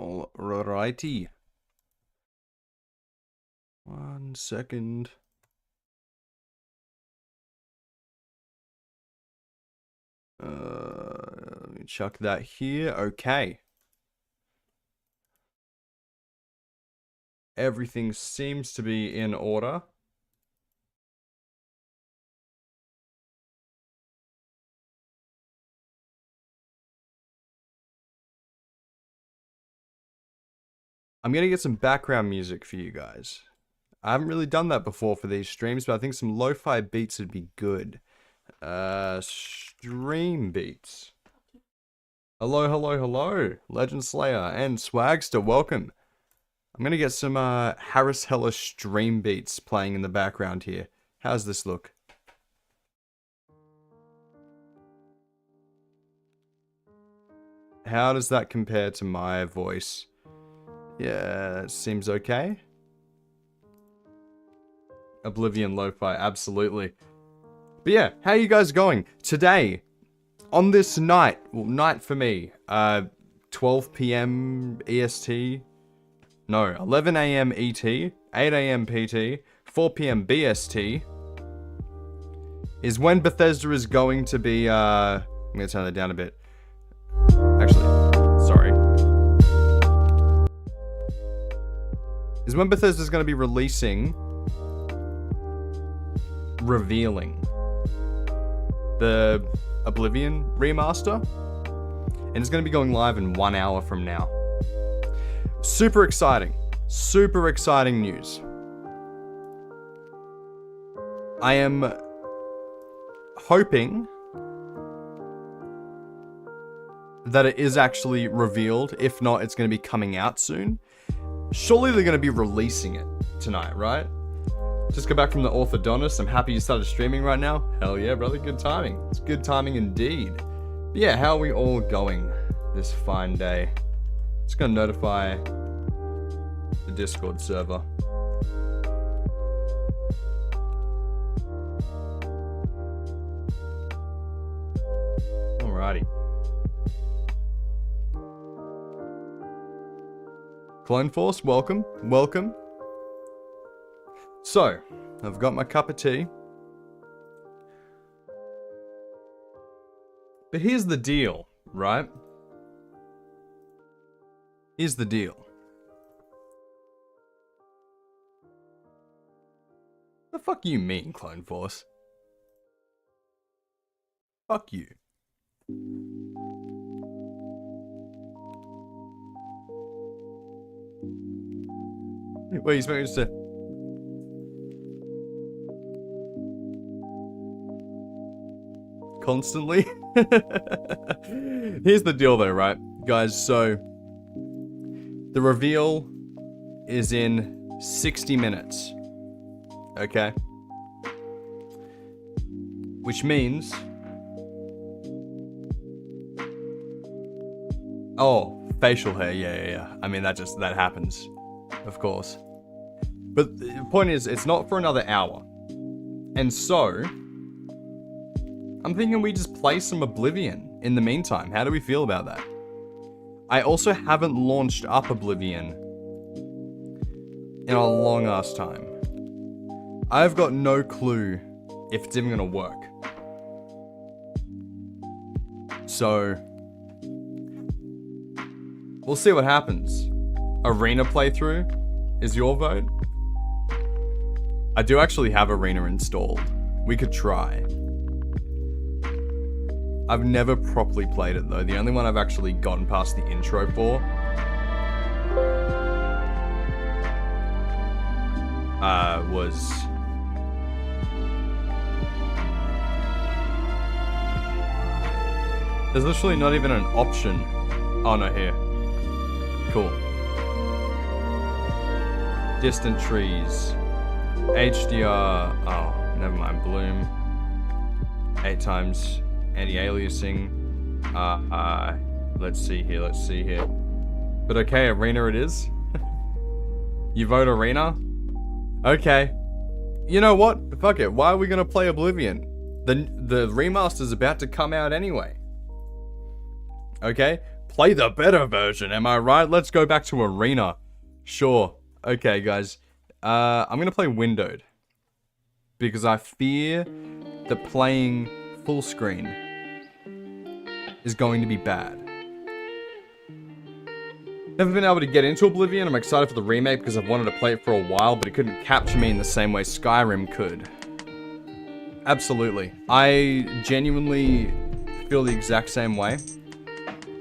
Alrighty. 1 second. Let me chuck that here. Okay. Everything seems to be in order. I'm going to get some background music for you guys. I haven't really done that before for these streams, but I think some lo-fi beats would be good. Stream beats. Hello, hello, hello. Legend Slayer and Swagster, welcome. I'm going to get some Harris Heller stream beats playing in the background here. How's this look? How does that compare to my voice? Yeah, it seems okay. Oblivion lo-fi, absolutely. But yeah, how are you guys going? Today, on this night, well, night for me, 12 p.m. EST, no, 11 a.m. ET, 8 a.m. PT, 4 p.m. BST, is when Bethesda is going to be, I'm going to turn that down a bit. Actually, sorry. Is when Bethesda is going to be revealing the Oblivion remaster, and it's going to be going live in 1 hour from now. Super exciting news. I am hoping that it is actually revealed. If not, it's going to be coming out soon. Surely they're going to be releasing it tonight, right? Just got back from the orthodontist. I'm happy you started streaming right now. Hell yeah, brother. Good timing. It's good timing indeed. But yeah, how are we all going this fine day? Just going to notify the Discord server. Alrighty. Clone Force, welcome. Welcome. So, I've got my cup of tea. But here's the deal, right? Here's the deal. The fuck you mean, Clone Force? Fuck you. Wait, you supposed to... Constantly? Here's the deal though, right? Guys, so... the reveal is in 60 minutes. Okay? Which means... oh, facial hair, yeah. I mean, that happens. Of course. But the point is, it's not for another hour. And so... I'm thinking we just play some Oblivion in the meantime. How do we feel about that? I also haven't launched up Oblivion in a long ass time. I've got no clue if it's even gonna work. So, we'll see what happens. Arena playthrough is your vote. I do actually have Arena installed. We could try. I've never properly played it though. The only one I've actually gotten past the intro for was there's literally not even an option. Oh no, here. Cool. Distant trees. HDR. Oh, never mind. Bloom. 8 times. Anti-aliasing. Let's see here. But okay, Arena it is. You vote Arena? Okay. You know what? Fuck it. Why are we gonna play Oblivion? The remaster's about to come out anyway. Okay? Play the better version, am I right? Let's go back to Arena. Sure. Okay, guys. I'm gonna play windowed. Because I fear that playing full screen is going to be bad. Never been able to get into Oblivion. I'm excited for the remake because I've wanted to play it for a while, but it couldn't capture me in the same way Skyrim could. Absolutely. I genuinely feel the exact same way.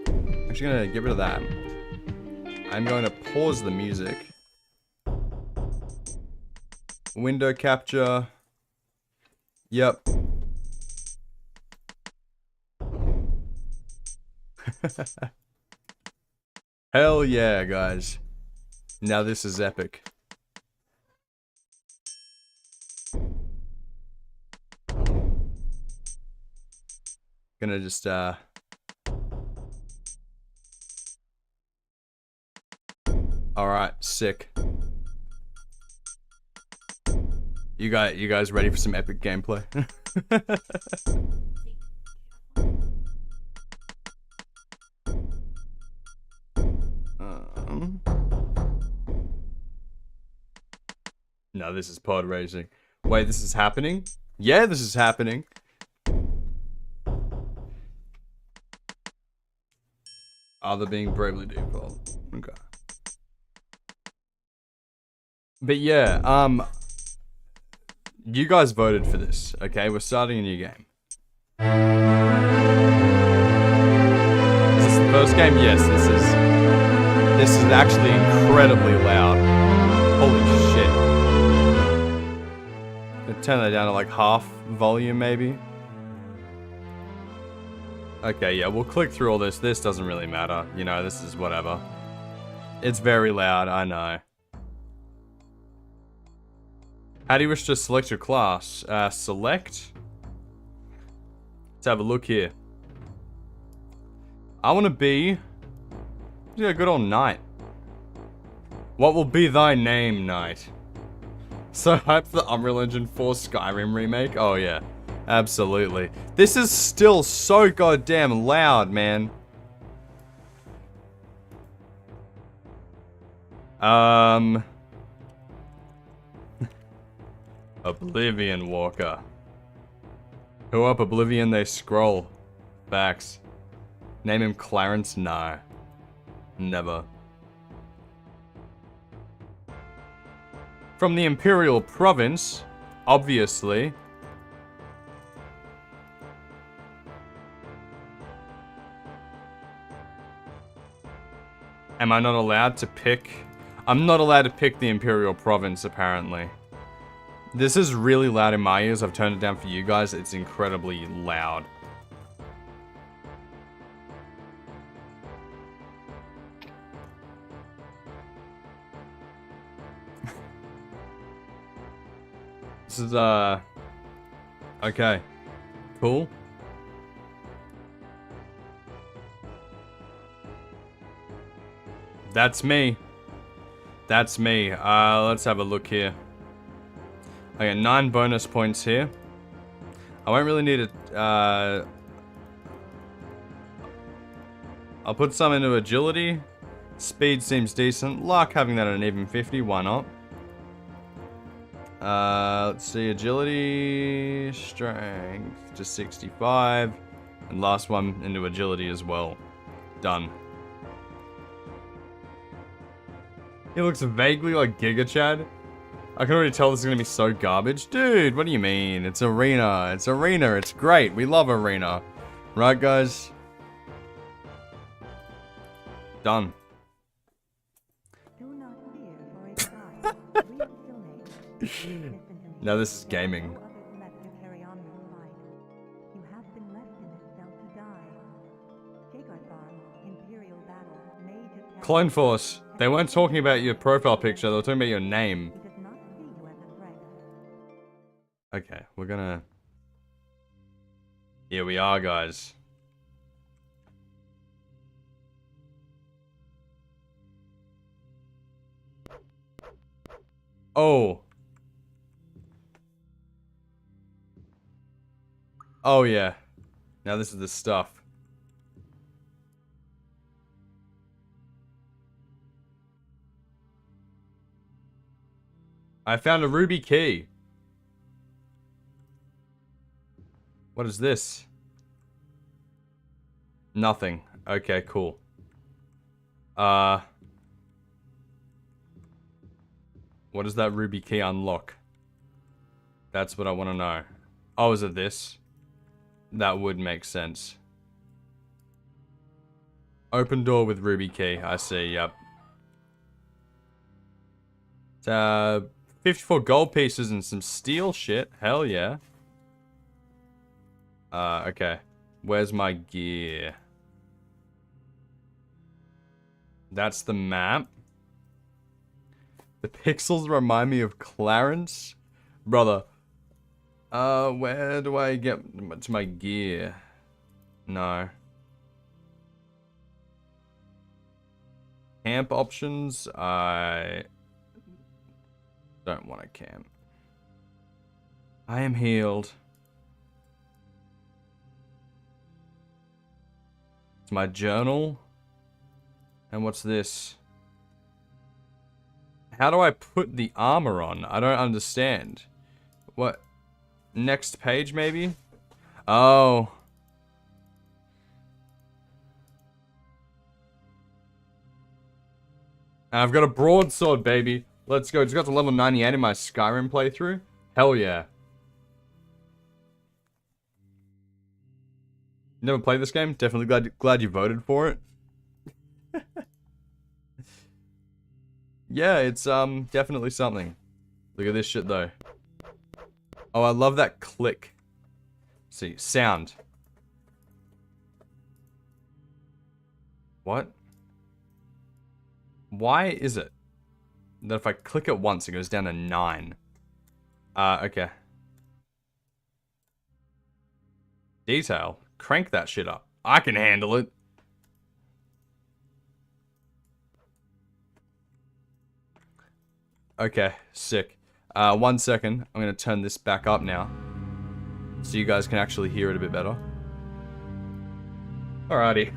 I'm actually gonna get rid of that. I'm going to pause the music. Window capture. Yep. Hell yeah, guys. Now this is epic. Gonna just, alright, sick. You guys ready for some epic gameplay? No, this is pod racing. Wait, this is happening? Yeah, this is happening. Other being bravely default. Okay. But yeah, you guys voted for this, okay? We're starting a new game. Is this the first game? Yes, this is actually incredibly loud. Holy shit. I'll turn that down to like half volume maybe. Okay, yeah, we'll click through all this. This doesn't really matter. You know, this is whatever. It's very loud, I know. How do you wish to select your class? Select? Let's have a look here. I want to be... yeah, good old knight. What will be thy name, knight? So hyped for the Unreal Engine 4 Skyrim remake? Oh yeah, absolutely. This is still so goddamn loud, man. Oblivion Walker. Who up Oblivion they scroll. Facts. Name him Clarence? No. Never. From the Imperial Province, obviously. Am I not allowed to pick? I'm not allowed to pick the Imperial Province, apparently. This is really loud in my ears. I've turned it down for you guys. It's incredibly loud. This is, okay. Cool. That's me. That's me. Let's have a look here. I got 9 bonus points here. I won't really need it. I'll put some into agility. Speed seems decent. Luck, having that at an even 50. Why not? Let's see. Agility, strength to 65. And last one into agility as well. Done. He looks vaguely like Giga Chad. I can already tell this is gonna be so garbage. Dude, what do you mean? It's Arena. It's Arena. It's great. We love Arena. Right, guys? Done. Now this is gaming. Clone Force. They weren't talking about your profile picture. They were talking about your name. Okay, we're gonna... Here we are, guys. Oh. Oh, yeah. Now this is the stuff. I found a ruby key. What is this? Nothing. Okay, cool. What does that ruby key unlock? That's what I want to know. Oh, is it this? That would make sense. Open door with ruby key. I see, yep. 54 gold pieces and some steel shit. Hell yeah. Okay. Where's my gear? That's the map. The pixels remind me of Clarence. Brother. Where do I get to my gear? No. Camp options? I don't want to camp. I am healed. It's my journal. And what's this? How do I put the armor on? I don't understand. What? Next page, maybe? Oh. I've got a broadsword, baby. Let's go. Just got to level 98 in my Skyrim playthrough. Hell yeah. Never played this game? Definitely glad you voted for it. Yeah, it's definitely something. Look at this shit though. Oh, I love that click. See, sound. What? Why is it that if I click it once, it goes down to 9? Okay. Detail. Crank that shit up. I can handle it. Okay, sick. 1 second. I'm gonna turn this back up now, so you guys can actually hear it a bit better. Alrighty.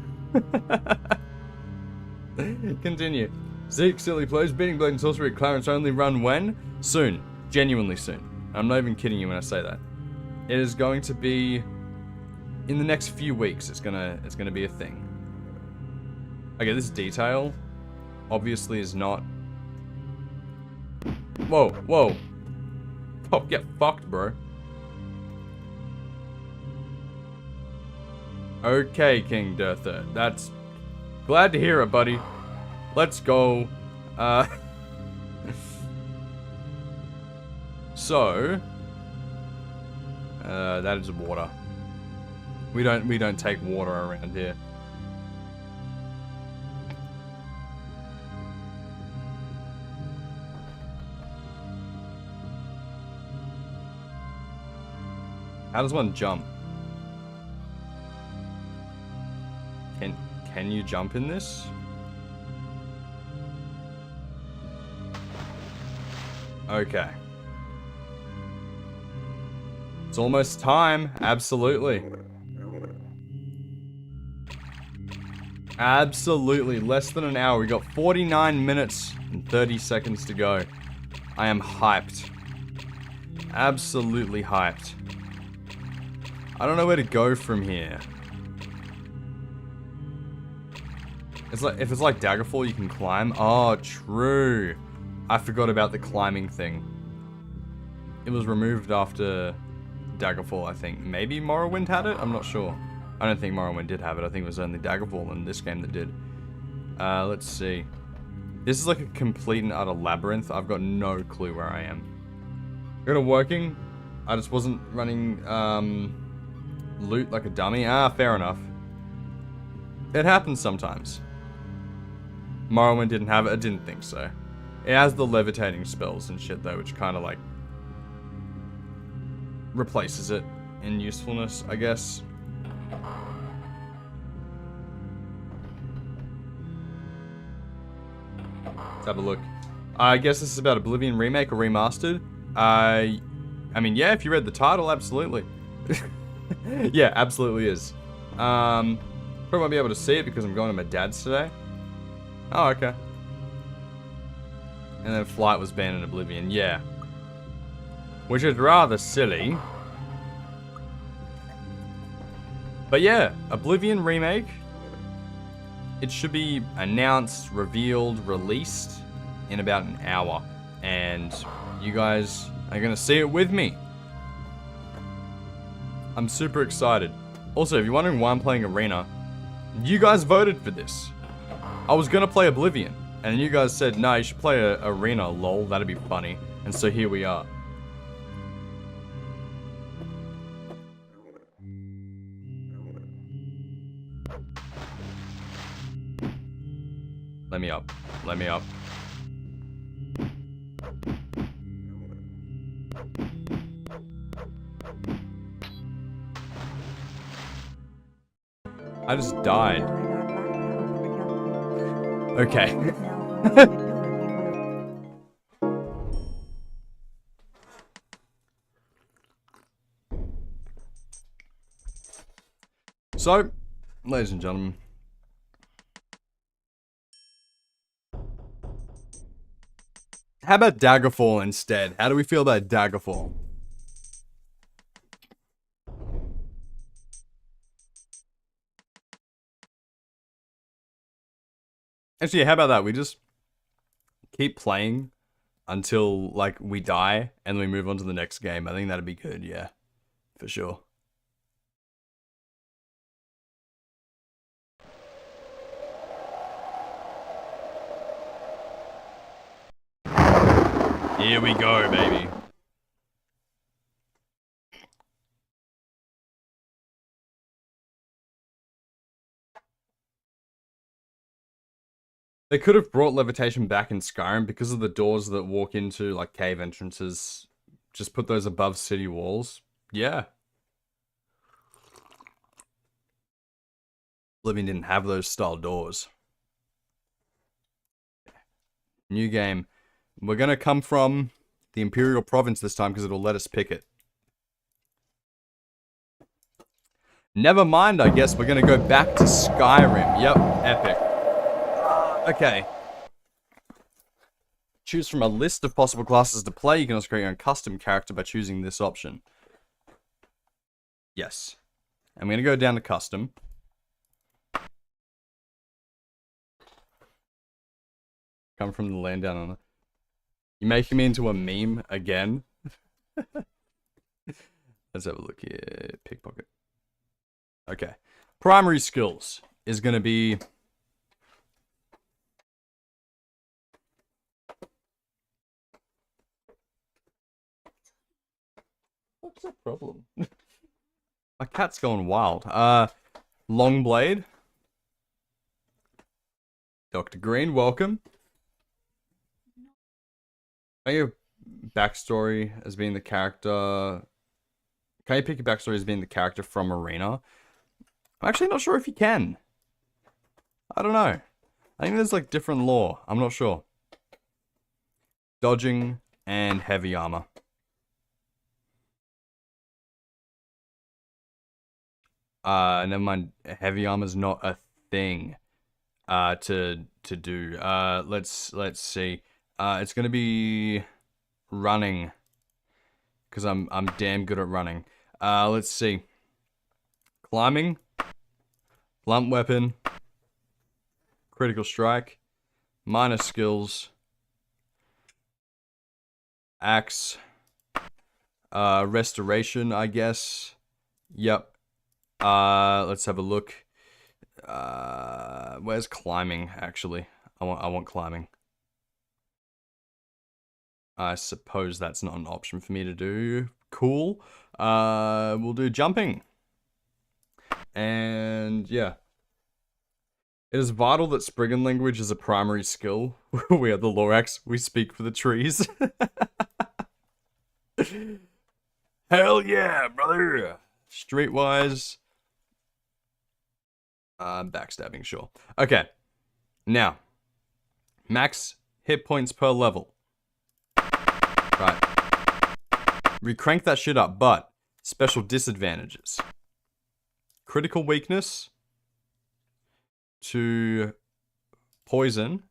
Continue. Zeke, silly plays, beating Blade and Sorcery at Clarence only run when? Soon. Genuinely soon. I'm not even kidding you when I say that. It is going to be in the next few weeks. It's gonna be a thing. Okay, this detail obviously is not. Whoa, whoa. Oh, get fucked, bro. Okay, King Dirther. That's... Glad to hear it, buddy. Let's go. So... that is water. We don't take water around here. How does one jump? Can you jump in this? Okay. It's almost time. Absolutely. Absolutely. Less than an hour. We got 49 minutes and 30 seconds to go. I am hyped. Absolutely hyped. I don't know where to go from here. It's like, if it's like Daggerfall, you can climb. Oh, true. I forgot about the climbing thing. It was removed after Daggerfall, I think. Maybe Morrowind had it? I'm not sure. I don't think Morrowind did have it. I think it was only Daggerfall in this game that did. Let's see. This is like a complete and utter labyrinth. I've got no clue where I am. Got it working. I just wasn't running loot like a dummy. Ah, fair enough. It happens sometimes. Morrowind didn't have it. I didn't think so. It has the levitating spells and shit though, which kind of like replaces it in usefulness, I guess. Let's have a look. I guess this is about Oblivion remake or remastered. I mean, yeah, if you read the title, absolutely. Yeah, absolutely is. Probably won't be able to see it because I'm going to my dad's today. Oh, okay. And then Flight was banned in Oblivion. Yeah. which is rather silly. But yeah, Oblivion remake. It should be announced, revealed, released in about an hour. And you guys are going to see it with me. I'm super excited. Also, if you're wondering why I'm playing Arena, you guys voted for this. I was going to play Oblivion. And you guys said, no, you should play Arena, lol, that'd be funny. And so here we are. Let me up. Let me up. I just died. Okay. So, ladies and gentlemen. How about Daggerfall instead? How do we feel about Daggerfall? Actually, how about that? We just keep playing until, like, we die, and we move on to the next game. I think that'd be good, yeah. For sure. Here we go, baby. They could have brought levitation back in Skyrim because of the doors that walk into, like, cave entrances. Just put those above city walls. Yeah. Oblivion didn't have those style doors. New game. We're gonna come from the Imperial Province this time because it'll let us pick it. Never mind, I guess we're gonna go back to Skyrim. Yep, epic. Okay. Choose from a list of possible classes to play. You can also create your own custom character by choosing this option. Yes. I'm gonna go down to custom. Come from the land down on it. You making me into a meme again? Let's have a look here. Pickpocket. Okay. Primary skills is going to be... What's the problem? My cat's going wild. Long blade. Dr. Green, welcome. Can you backstory as being the character? Can you pick your backstory as being the character from Arena? I'm actually not sure if you can. I don't know. I think there's like different lore. I'm not sure. Dodging and heavy armor. Never mind. Heavy armor's not a thing. To do. Let's see. It's gonna be running, because I'm damn good at running. Let's see. Climbing, blunt weapon, critical strike, minor skills, axe, restoration, I guess. Yep. Let's have a look. Where's climbing? Actually, I want climbing. I suppose that's not an option for me to do. Cool. We'll do jumping. And yeah. It is vital that Spriggan language is a primary skill. We are the Lorax. We speak for the trees. Hell yeah, brother. Streetwise. Backstabbing, sure. Okay. Now. Max hit points per level. Right. We crank that shit up, but special disadvantages. Critical weakness to poison.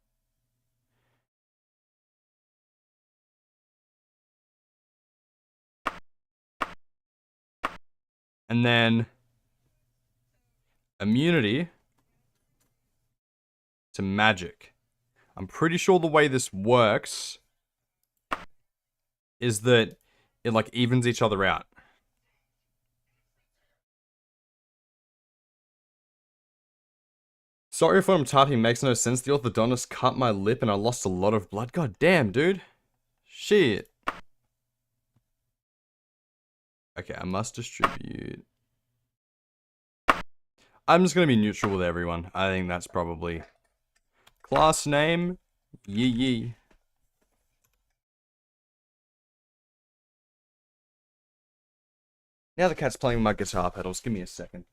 And then immunity to magic. I'm pretty sure the way this works is that it like evens each other out. Sorry if what I'm typing makes no sense. The orthodontist cut my lip and I lost a lot of blood. God damn, dude. Shit. Okay, I must distribute. I'm just gonna be neutral with everyone. I think that's probably... Class name? Yee yee. Now the cat's playing with my guitar pedals. Give me a second.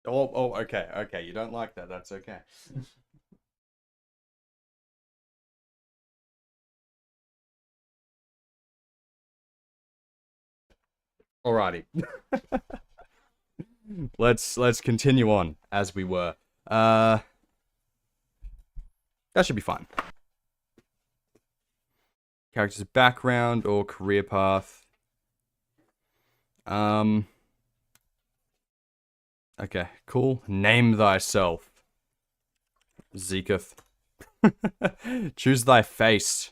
Oh, okay. You don't like that. That's okay. Alrighty. Let's continue on as we were. That should be fun. Character's background or career path. Okay, cool. Name thyself. Zeketh. Choose thy face.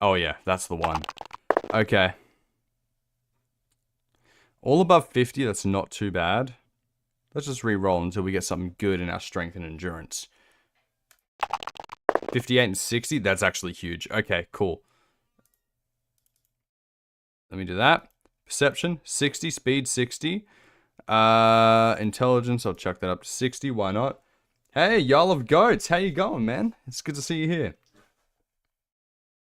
Oh yeah, that's the one. Okay. All above 50, that's not too bad. Let's just re-roll until we get something good in our strength and endurance. 58 and 60, that's actually huge. Okay, cool. Let me do that. Perception, 60. Speed, 60. Intelligence, I'll chuck that up to 60. Why not? Hey, y'all of goats. How you going, man? It's good to see you here.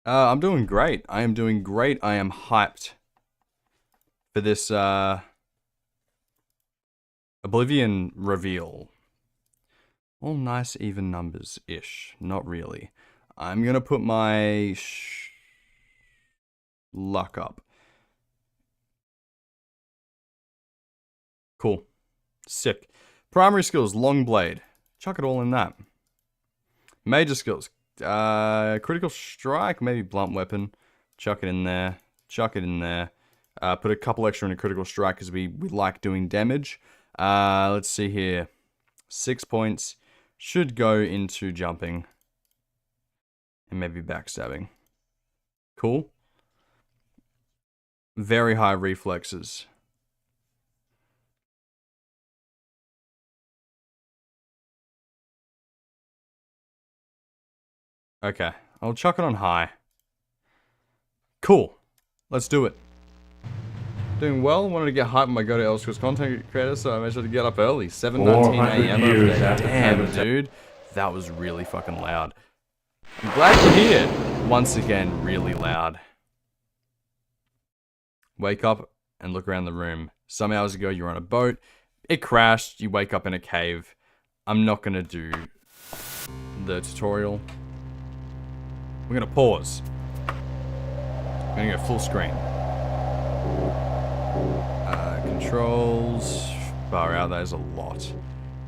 I'm doing great. I am doing great. I am hyped for this, Oblivion reveal. All nice even numbers-ish. Not really. I'm gonna put my luck up. Cool. Sick. Primary skills, long blade. Chuck it all in that. Major skills. Critical strike, maybe blunt weapon. Chuck it in there. Chuck it in there. Put a couple extra in a critical strike because we like doing damage. Let's see here. 6 points. Should go into jumping. And maybe backstabbing. Cool. Very high reflexes. Okay, I'll chuck it on high. Cool. Let's do it. Doing well. Wanted to get hyped when I go to Elseworlds content creator, so I made sure to get up early. 7:19 a.m. over there. Damn, dude. That was really fucking loud. I'm glad to hear it. Once again, really loud. Wake up and look around the room. Some hours ago, you were on a boat. It crashed. You wake up in a cave. I'm not going to do the tutorial. We're going to pause. We're going to go full screen. Controls. Far out, that is a lot.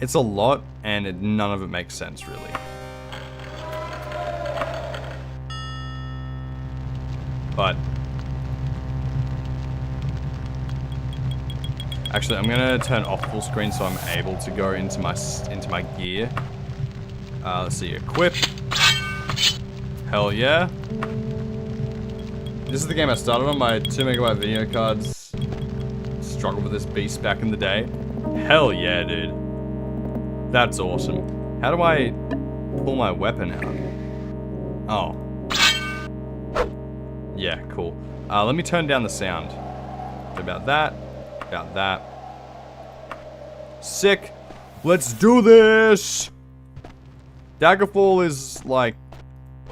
It's a lot, and none of it makes sense, really. But actually, I'm gonna turn off full screen so I'm able to go into my gear. Let's see, equip. Hell yeah. This is the game I started on. My 2 MB video cards. Struggled with this beast back in the day. Hell yeah, dude. That's awesome. How do I pull my weapon out? Oh. Yeah, cool. Let me turn down the sound. About that. About that. Sick. Let's do this! Daggerfall is like...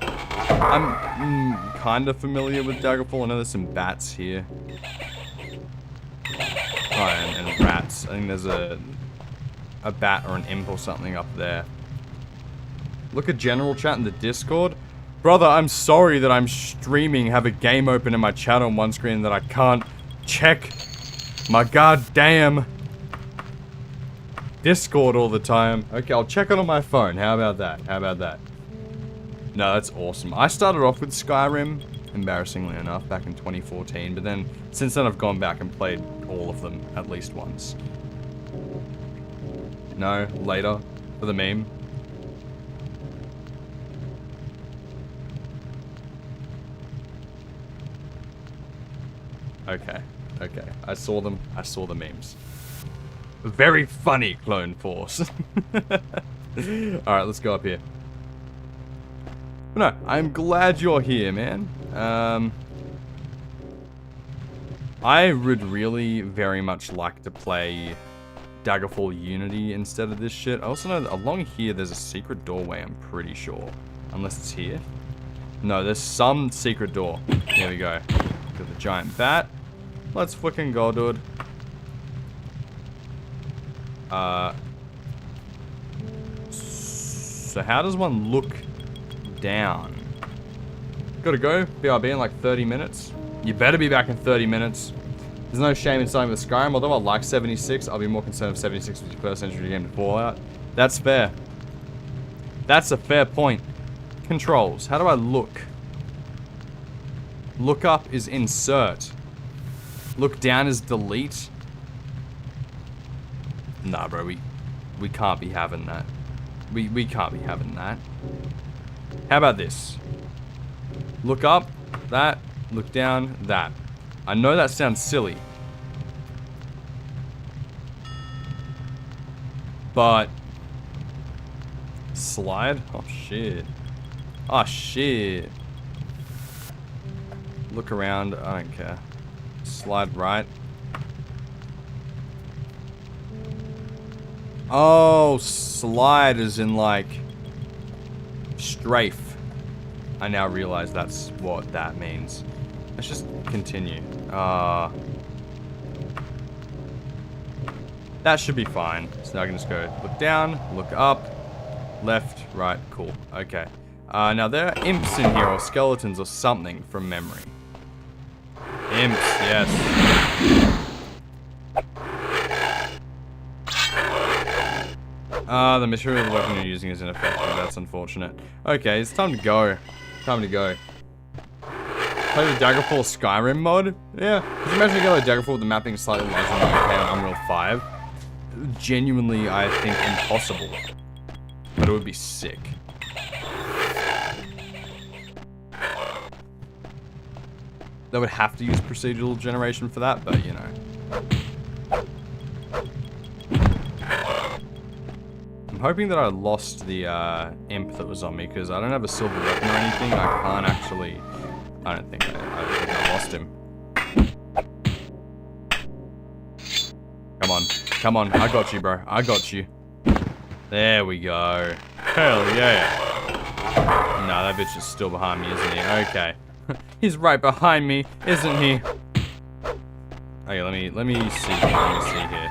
I'm kind of familiar with Daggerfall. I know there's some bats here. Oh, and rats. I think there's a bat or an imp or something up there. Look at general chat in the Discord. Brother, I'm sorry that I'm streaming, have a game open in my chat on one screen that I can't check my goddamn Discord all the time. Okay, I'll check it on my phone. How about that? How about that? No, that's awesome. I started off with Skyrim, embarrassingly enough, back in 2014. But then, since then, I've gone back and played all of them at least once. No, later, for the meme. Okay, okay. I saw them. I saw the memes. Very funny, Clone Force. Alright, let's go up here. No, I'm glad you're here, man. I would really very much like to play Daggerfall Unity instead of this shit. I also know that along here there's a secret doorway, I'm pretty sure. Unless it's here. No, there's some secret door. There we go. Got the giant bat. Let's fucking go, dude. So how does one look down? Gotta go. BRB in like 30 minutes. You better be back in 30 minutes. There's no shame in starting with Skyrim, although I like 76. I'll be more concerned with 76 with the first entry game to Fallout. That's fair. That's a fair point. Controls. How do I look? Look up is insert. Look down is delete. Nah, bro, we can't be having that. We can't be having that. How about this? Look up, that. Look down, that. I know that sounds silly. But... slide? Oh, shit. Oh, shit. Look around, I don't care. Slide right. Oh, slide is in like strafe. I now realize that's what that means. Let's just continue. That should be fine. So now I can just go look down, look up, left, right, cool. Okay. Now there are imps in here, or skeletons or something from memory. Imps, yes. The material of the weapon you're using is ineffective. That's unfortunate. Okay, it's time to go. Time to go. Play the Daggerfall Skyrim mod? Yeah. Could you imagine a game like Daggerfall with the mapping slightly larger than on Unreal 5? Genuinely, I think, impossible. But it would be sick. They would have to use procedural generation for that, but you know. I'm hoping that I lost the imp that was on me, because I don't have a silver weapon or anything. I can't actually... I don't think I lost him. Come on. Come on. I got you, bro. I got you. There we go. Hell yeah. No, that bitch is still behind me, isn't he? Okay. He's right behind me, isn't he? Okay, let me see. Let me see here.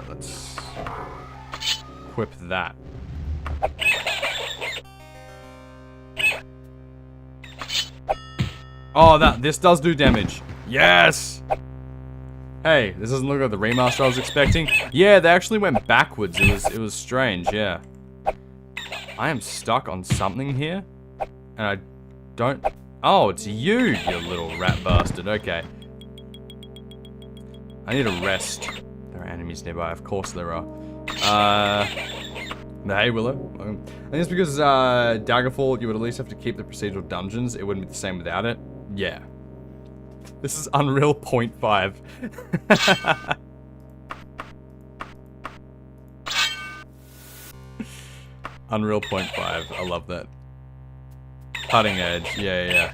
Let's equip that. Oh, this does do damage. Yes! Hey, this doesn't look like the remaster I was expecting. Yeah, they actually went backwards. It was strange, yeah. I am stuck on something here. And I don't... Oh, it's you little rat bastard. Okay. I need a rest. There are enemies nearby. Of course there are. Hey, Willow. I think it's because Daggerfall, you would at least have to keep the procedural dungeons. It wouldn't be the same without it. Yeah. This is Unreal 0.5. Unreal 0.5. I love that. Cutting edge. Yeah.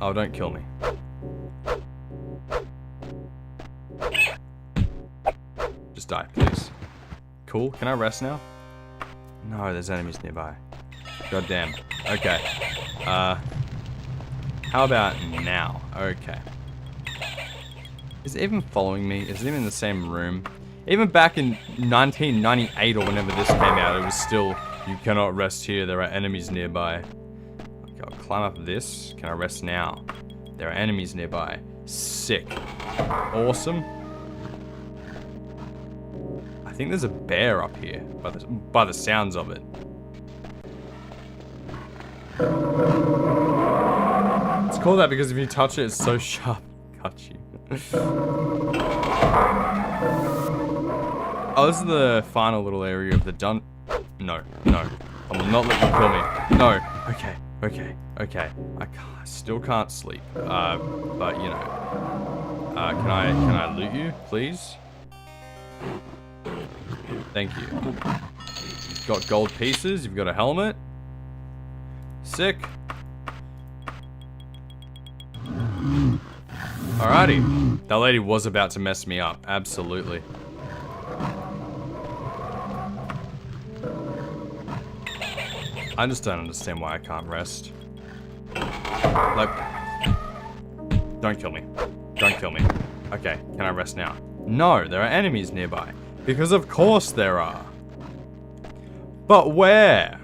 Oh, don't kill me. Just die, please. Cool. Can I rest now? No, there's enemies nearby. God damn. Okay. How about now? Okay. Is it even following me? Is it even in the same room? Even back in 1998 or whenever this came out, it was still, you cannot rest here, there are enemies nearby. Okay, I'll climb up this. Can I rest now? There are enemies nearby. Sick. Awesome. think there's a bear up here, by the sounds of it. It's called that because if you touch it, it's so sharp. Cut you. Oh, this is the final little area of the No, no. I will not let you kill me. No. Okay, okay, okay. I still can't sleep. But you know. Can I loot you, please? Thank you. You've got gold pieces. You've got a helmet. Sick. Alrighty. That lady was about to mess me up. Absolutely. I just don't understand why I can't rest. Like... Don't kill me. Don't kill me. Okay, can I rest now? No, there are enemies nearby. Because of course there are. But where?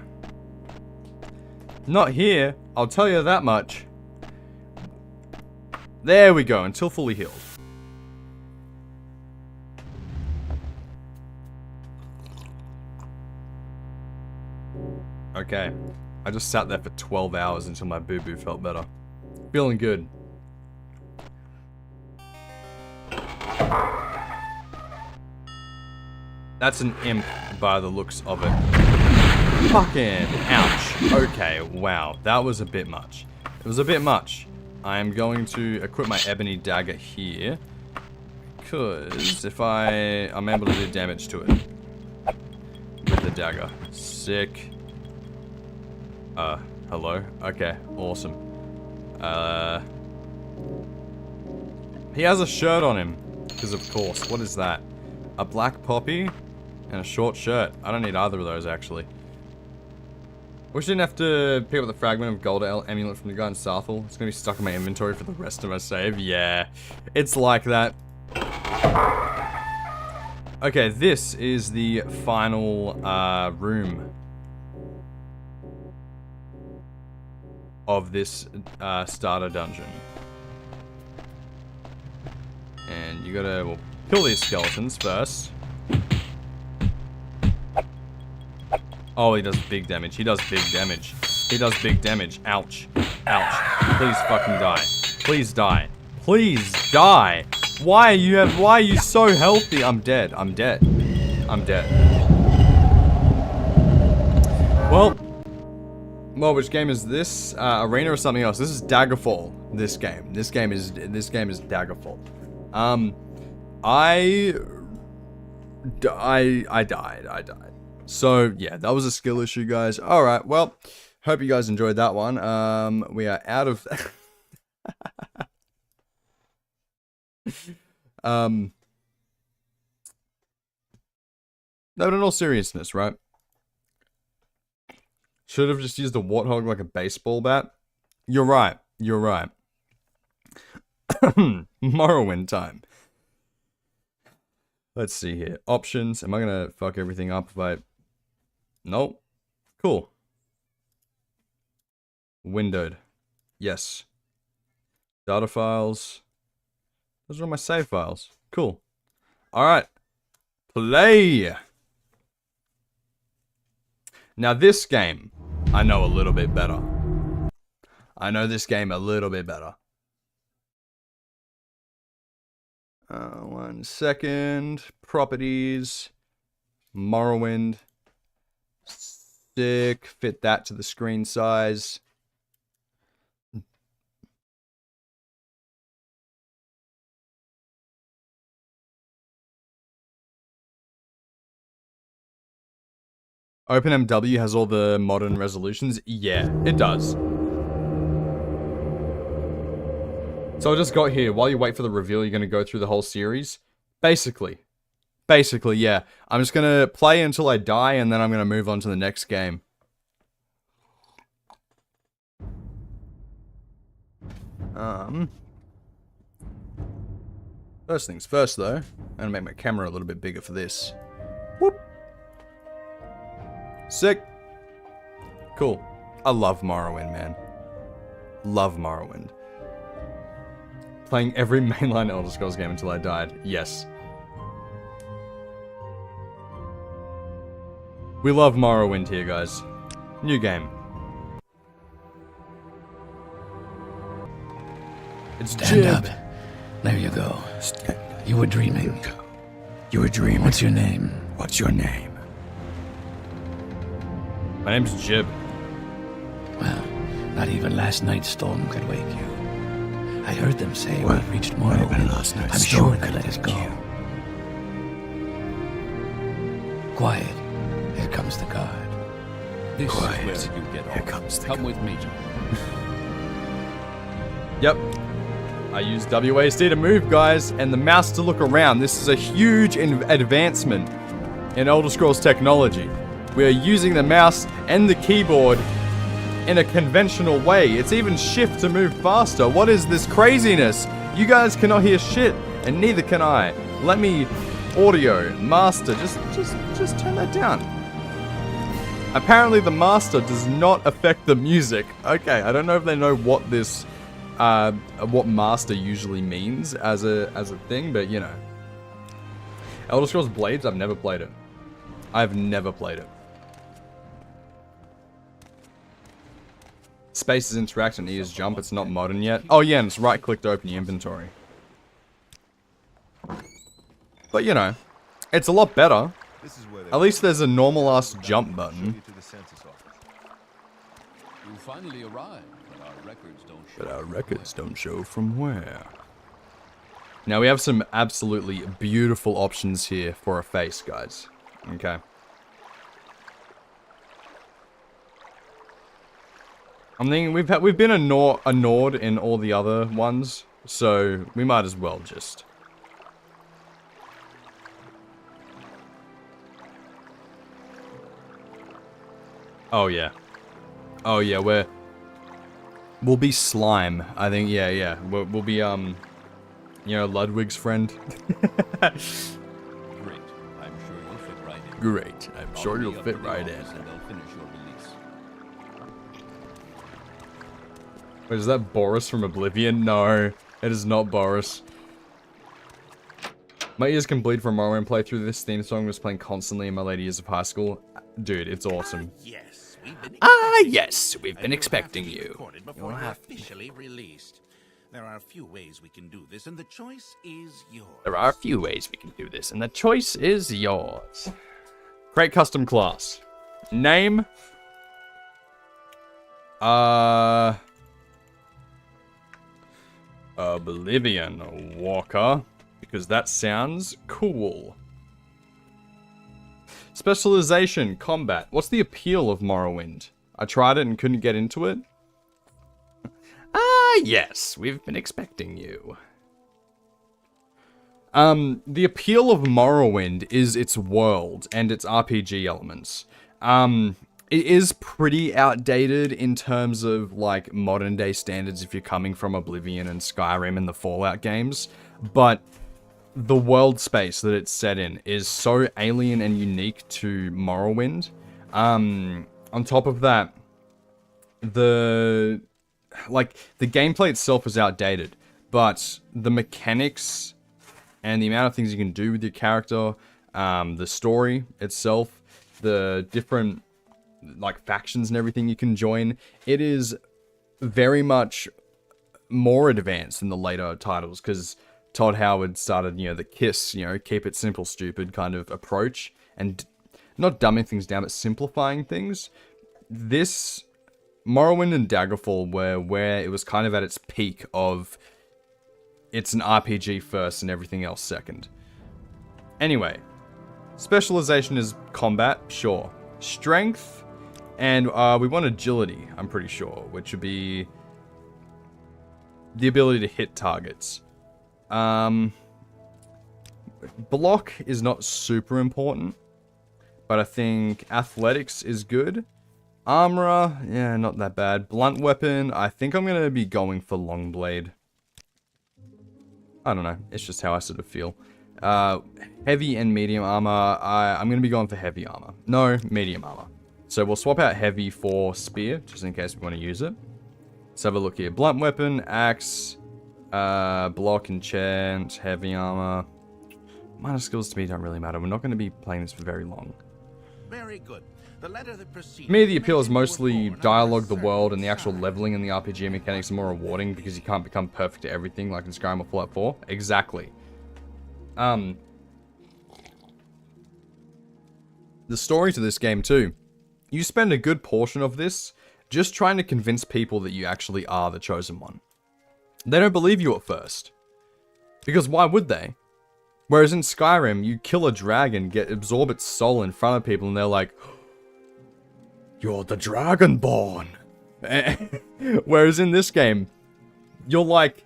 Not here, I'll tell you that much. There we go, until fully healed. Okay, I just sat there for 12 hours until my boo-boo felt better. Feeling good. That's an imp by the looks of it. Fucking ouch. Okay, wow, that was a bit much. It was a bit much. I am going to equip my ebony dagger here, because if I'm able to do damage to it with the dagger. Sick. Hello? Okay, awesome. He has a shirt on him, because of course. What is that? A black poppy and a short shirt. I don't need either of those, actually. Wish I didn't have to pick up the fragment of gold amulet from the guy in Southall. It's gonna be stuck in my inventory for the rest of my save. Yeah, it's like that. Okay, this is the final room of this starter dungeon. And you gotta, well, kill these skeletons first. Oh, he does big damage. He does big damage. He does big damage. Ouch. Ouch. Please fucking die. Please die. Please die. Why are you so healthy? I'm dead. I'm dead. I'm dead. Well, which game is this? Arena or something else? This is Daggerfall. This game. This game is Daggerfall. I died. So, yeah, that was a skill issue, guys. Alright, well, hope you guys enjoyed that one. We are out of... No, but in all seriousness, right? Should have just used a warthog like a baseball bat. You're right. You're right. Morrowind time. Let's see here. Options. Am I gonna fuck everything up if I... Nope. Cool. Windowed. Yes. Data files. Those are all my save files. Cool. Alright. Play! Now this game, I know a little bit better. I know this game a little bit better. 1 second. Properties. Morrowind. Sick. Fit that to the screen size. OpenMW has all the modern resolutions? Yeah, it does. So I just got here. While you wait for the reveal, you're going to go through the whole series? Basically, yeah. I'm just going to play until I die, and then I'm going to move on to the next game. First things first, though. I'm going to make my camera a little bit bigger for this. Whoop. Sick. Cool. I love Morrowind, man. Love Morrowind. Playing every mainline Elder Scrolls game until I died. Yes. We love Morrowind here, guys. New game. It's Stand Jib. up. There you go. You were dreaming. You were dreaming. What's your name? What's your name? My name's Jib. Well, not even last night's storm could wake you. I heard them say we reached Morrowind. I'm sure they let us go. Quiet. Here comes the guard. This Quiet. is where you get off. Here comes the Come with me. Yep. I use WASD to move, guys, and the mouse to look around. This is a huge advancement in Elder Scrolls technology. We are using the mouse and the keyboard in a conventional way. It's even shift to move faster. What is this craziness? You guys cannot hear shit, and neither can I. Let me audio master. Just turn that down. Apparently the master does not affect the music. Okay, I don't know if they know what this what master usually means as a thing, but you know. Elder Scrolls Blades, I've never played it. I've never played it. Space is interact and E is jump, it's not modern yet. Oh yeah, and it's right click to open your inventory. But you know, it's a lot better. At least there's a normal ass jump button. You finally arrived, but our records don't show. But our records don't show from where. Now we have some absolutely beautiful options here for a face, guys. Okay. I'm thinking we've been a Nord in all the other ones, so we might as well just. Oh yeah. Oh yeah, we'll be slime. I think yeah. We'll be you know, Ludwig's friend. Great. I'm sure you'll fit right in. Great. I'm sure you'll fit right in. And they'll finish your release. Wait, is that Boris from Oblivion? No, it is not Boris. My ears can bleed from Morrowind playthrough. This theme song was playing constantly in my later years of high school. Dude, it's awesome. Yes, we've been expecting you. Recorded before you're officially released. There are a few ways we can do this, and the choice is yours. There are a few ways we can do this, and the choice is yours. Create custom class. Name. Oblivion Walker. Because that sounds cool. Specialization, combat. What's the appeal of Morrowind? I tried it and couldn't get into it. Yes, we've been expecting you. The appeal of Morrowind is its world and its RPG elements. It is pretty outdated in terms of, like, modern day standards if you're coming from Oblivion and Skyrim and the Fallout games, but the world space that it's set in is so alien and unique to Morrowind. On top of that, the gameplay itself is outdated, but the mechanics and the amount of things you can do with your character, the story itself, the different, like, factions and everything you can join, it is very much more advanced than the later titles, because Todd Howard started, you know, the KISS, you know, keep it simple, stupid kind of approach, and not dumbing things down, but simplifying things. This, Morrowind and Daggerfall were where it was kind of at its peak of, it's an RPG first and everything else second. Anyway, specialization is combat, sure. Strength, and we want agility, I'm pretty sure, which would be the ability to hit targets. Block is not super important, but I think athletics is good. Armorer, yeah, not that bad. Blunt weapon, I think I'm going to be going for long blade. I don't know, it's just how I sort of feel. Heavy and medium armor, I'm going to be going for heavy armor. No, medium armor. So we'll swap out heavy for spear, just in case we want to use it. Let's have a look here. Blunt weapon, axe, block, enchant, heavy armor. Minor skills to me don't really matter. We're not going to be playing this for very long. Very good. The letter that precedes To me, the appeal is mentioned mostly you were born dialogue, the under a world, and the certain actual sign. leveling and the RPG mechanics are more rewarding because you can't become perfect at everything like in Skyrim or Fallout 4. Exactly. The story to this game too. You spend a good portion of this just trying to convince people that you actually are the chosen one. They don't believe you at first. Because why would they? Whereas in Skyrim, you kill a dragon, absorb its soul in front of people, and they're like, "You're the Dragonborn." Whereas in this game, you're like,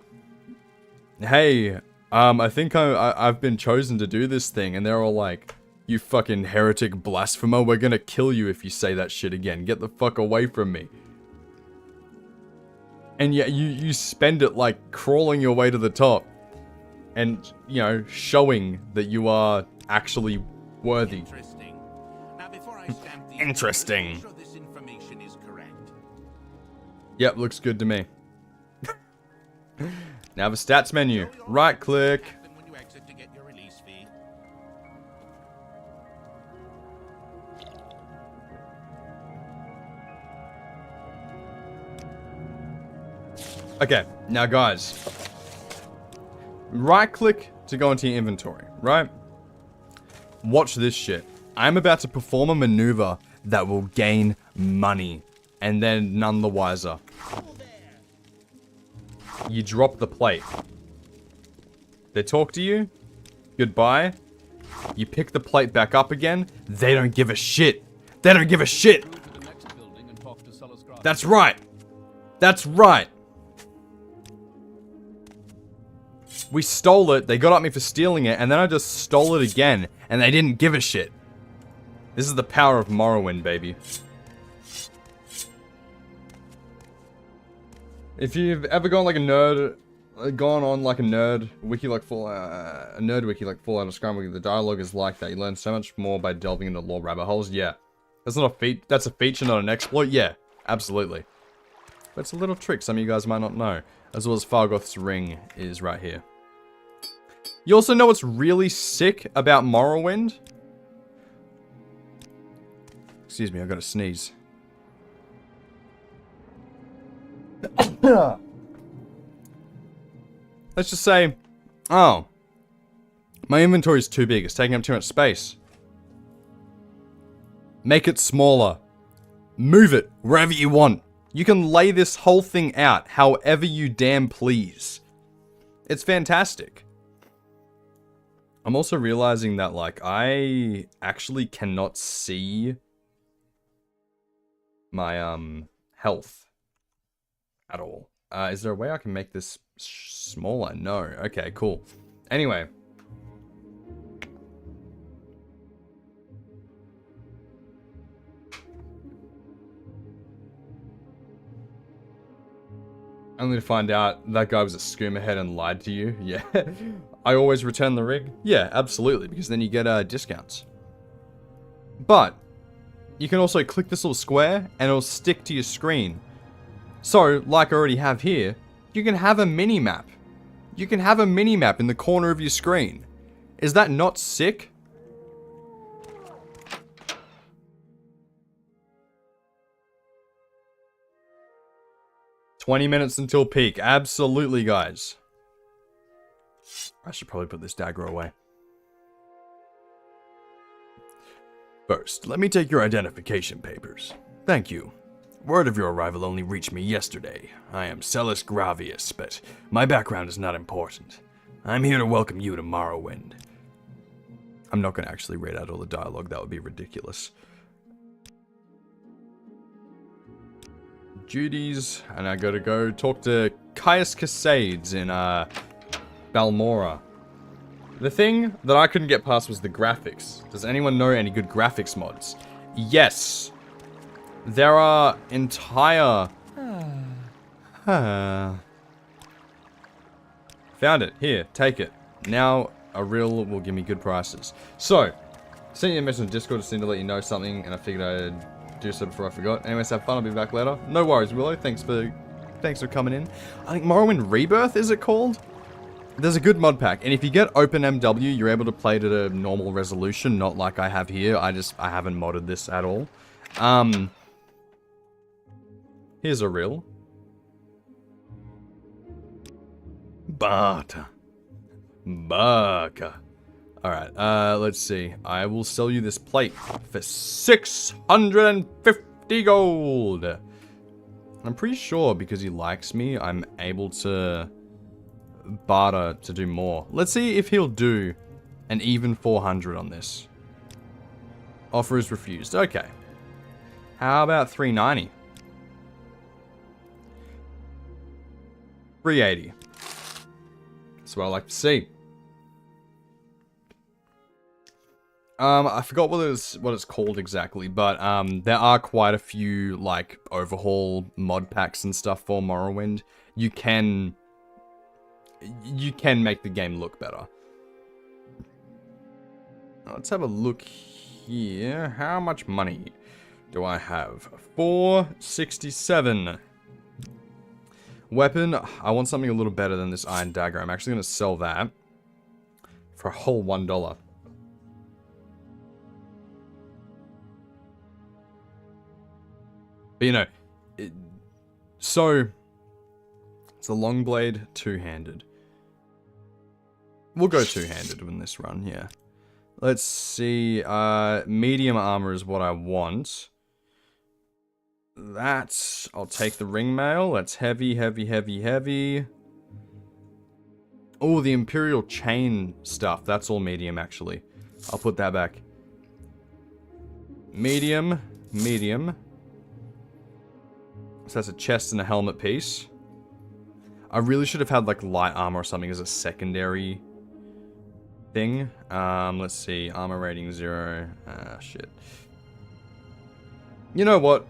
"Hey, I think I've been chosen to do this thing," and they're all like, "You fucking heretic blasphemer, we're gonna kill you if you say that shit again. Get the fuck away from me." And yet you spend it like crawling your way to the top. And, you know, showing that you are actually worthy. Interesting. Now, before I stamp these Interesting. papers, make sure this information is correct. Yep, looks good to me. Now the stats menu. Right click. Happen when you exit to get your release fee. Okay, now guys. Right click to go into your inventory, right? Watch this shit. I'm about to perform a maneuver that will gain money. And then none the wiser. You drop the plate. They talk to you. Goodbye. You pick the plate back up again. They don't give a shit. They don't give a shit. Go to the next building and talk to Celisgrad. That's right. That's right. We stole it, they got at me for stealing it, and then I just stole it again, and they didn't give a shit. This is the power of Morrowind, baby. If you've ever gone like a nerd, wiki like a nerd wiki like Fallout or Skyrim wiki, the dialogue is like that. You learn so much more by delving into lore rabbit holes. Yeah, that's not a feat. That's a feature, not an exploit. Yeah, absolutely. But it's a little trick some of you guys might not know, as well as Fargoth's ring is right here. You also know what's really sick about Morrowind? Excuse me, I gotta sneeze. Let's just say, oh, my inventory is too big. It's taking up too much space. Make it smaller. Move it wherever you want. You can lay this whole thing out however you damn please. It's fantastic. I'm also realizing that, like, I actually cannot see my, health at all. Is there a way I can make this smaller? No. Okay, cool. Anyway. Only to find out that guy was a scoomerhead and lied to you. Yeah. I always return the rig. Yeah, absolutely, because then you get discounts. But you can also click this little square and it'll stick to your screen. So, like I already have here, you can have a mini-map. You can have a mini-map in the corner of your screen. Is that not sick? "20 minutes until peak." Absolutely, guys. I should probably put this dagger away. "First, let me take your identification papers. Thank you. Word of your arrival only reached me yesterday. I am Celis Gravius, but my background is not important. I'm here to welcome you to Morrowind." I'm not going to actually read out all the dialogue, that would be ridiculous. Duties, and I gotta go talk to Caius Casades in Balmora. The thing that I couldn't get past was the graphics. Does anyone know any good graphics mods? Yes. There are entire... Found it. Here, take it. Now, a reel will give me good prices. So, sent you a message on Discord just to let you know something, and I figured I'd do so before I forgot. Anyways, have fun. I'll be back later. No worries, Willow. Thanks for coming in. I think Morrowind Rebirth, is it called? There's a good mod pack, and if you get OpenMW, you're able to play it at a normal resolution, not like I have here. I haven't modded this at all. Here's a rill. Barter. Alright, let's see. I will sell you this plate for 650 gold. I'm pretty sure because he likes me, I'm able to barter to do more. Let's see if he'll do an even 400 on this. Offer is refused. Okay. How about 390? 380. That's what I like to see. I forgot what it's called exactly, but there are quite a few like overhaul mod packs and stuff for Morrowind. You can make the game look better. Let's have a look here. How much money do I have? 467. Weapon, I want something a little better than this iron dagger. I'm actually going to sell that for a whole $1. But you know, so it's a long blade, two-handed. We'll go two-handed in this run, yeah. Let's see, medium armor is what I want. That's, I'll take the ring mail. That's heavy, heavy, heavy, heavy. Oh, the Imperial chain stuff. That's all medium, actually. I'll put that back. Medium, medium. So that's a chest and a helmet piece. I really should have had like light armor or something as a secondary thing. Let's see. Armor rating 0. Ah, shit. You know what?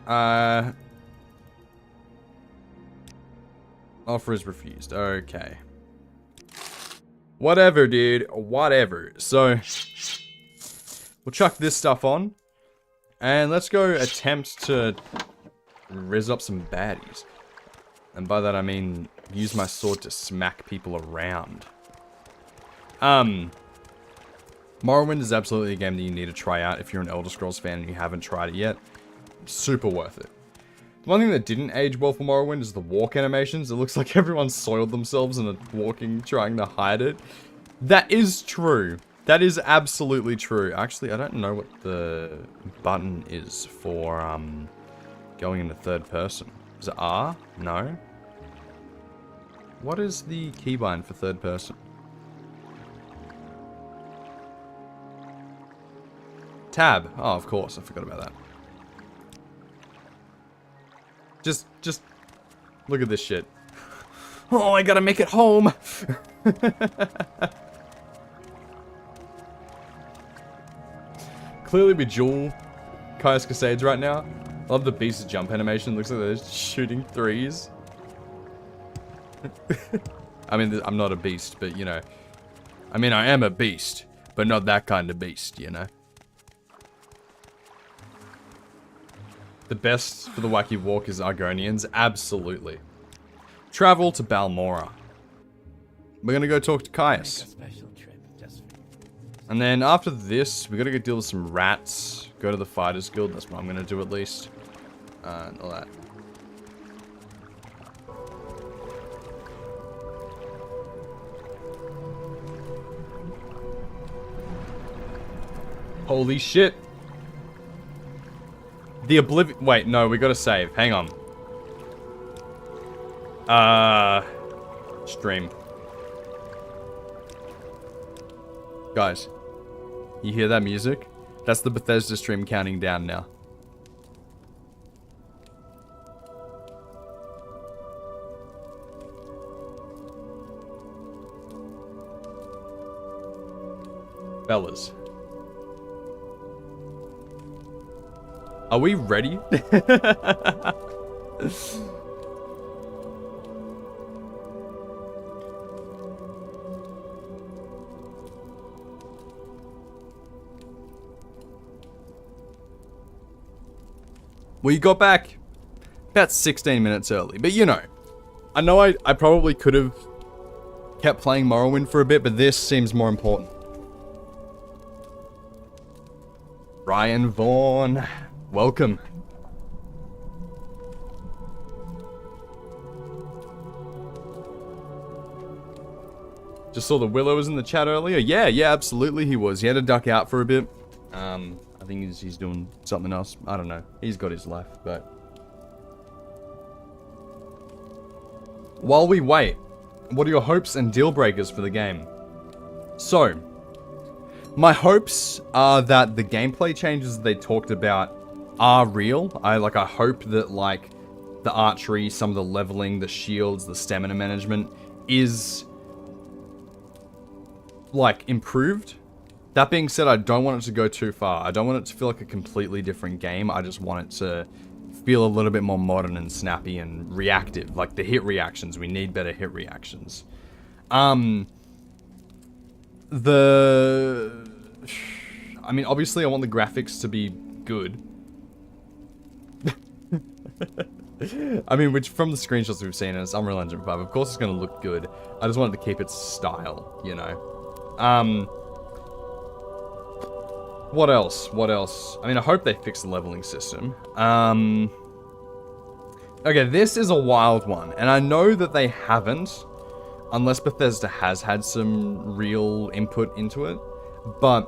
Offer is refused. Okay. Whatever, dude. Whatever. So, we'll chuck this stuff on. And let's go attempt to rizz up some baddies. And by that I mean use my sword to smack people around. Morrowind is absolutely a game that you need to try out if you're an Elder Scrolls fan and you haven't tried it yet. Super worth it. One thing that didn't age well for Morrowind is the walk animations. It looks like everyone soiled themselves and are walking, trying to hide it. That is true. That is absolutely true. Actually, I don't know what the button is for going into third person. Is it R? No. What is the keybind for third person? Tab. Oh, of course. I forgot about that. Just look at this shit. Oh, I gotta make it home. Clearly we dual Caius Cascades right now. I love the beast jump animation. Looks like they're just shooting threes. I mean, I'm not a beast, but you know. I mean, I am a beast, but not that kind of beast, you know. The best for the wacky walk is Argonians, absolutely. Travel to Balmora. We're gonna go talk to Caius. And then after this, we gotta go deal with some rats. Go to the Fighters Guild, that's what I'm gonna do at least. And all that. Holy shit. The Oblivion... Wait, no, we gotta save. Hang on. Stream. Guys. You hear that music? That's the Bethesda stream counting down now. Fellas. Are we ready? We got back about 16 minutes early, but you know, I know I probably could have kept playing Morrowind for a bit, but this seems more important. Ryan Vaughn, welcome. Just saw the Willow was in the chat earlier. Yeah, absolutely he was. He had to duck out for a bit. I think he's doing something else. I don't know. He's got his life, but... While we wait, what are your hopes and deal breakers for the game? So, my hopes are that the gameplay changes they talked about are real. I hope that, like, the archery, some of the leveling, the shields, the stamina management is... like, improved. That being said, I don't want it to go too far. I don't want it to feel like a completely different game. I just want it to feel a little bit more modern and snappy and reactive. Like, the hit reactions. We need better hit reactions. I mean, obviously I want the graphics to be good. I mean, which from the screenshots we've seen, it's Unreal Engine 5. Of course it's going to look good. I just wanted to keep its style, you know. What else? I mean, I hope they fix the leveling system. Okay, this is a wild one, and I know that they haven't, unless Bethesda has had some real input into it, but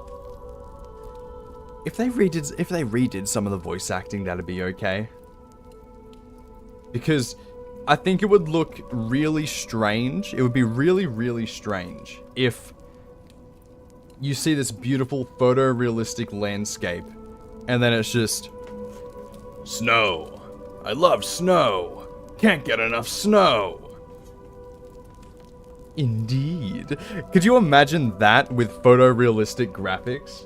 if they redid some of the voice acting, that'd be okay. Because I think it would look really strange. It would be really, really strange if you see this beautiful photorealistic landscape, and then it's just snow. I love snow. Can't get enough snow. Indeed. Could you imagine that with photorealistic graphics?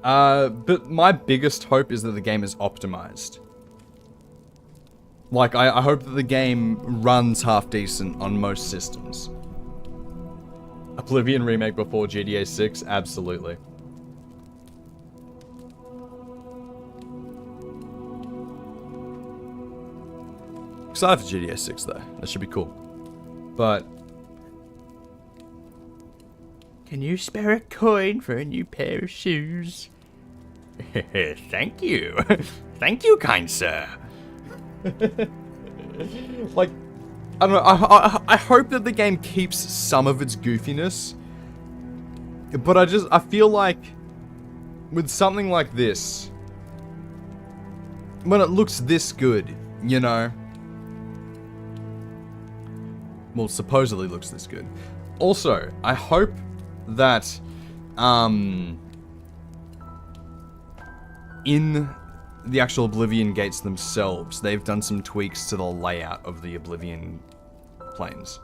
But my biggest hope is that the game is optimized. Like, I hope that the game runs half decent on most systems. Oblivion remake before GTA 6? Absolutely. Excited for GTA 6 though. That should be cool. But... Can you spare a coin for a new pair of shoes? Thank you. Thank you, kind sir. Like, I don't know, I hope that the game keeps some of its goofiness, but I feel like with something like this, when it looks this good, you know, well, supposedly looks this good. Also, I hope that, in the actual Oblivion gates themselves, they've done some tweaks to the layout of the Oblivion planes.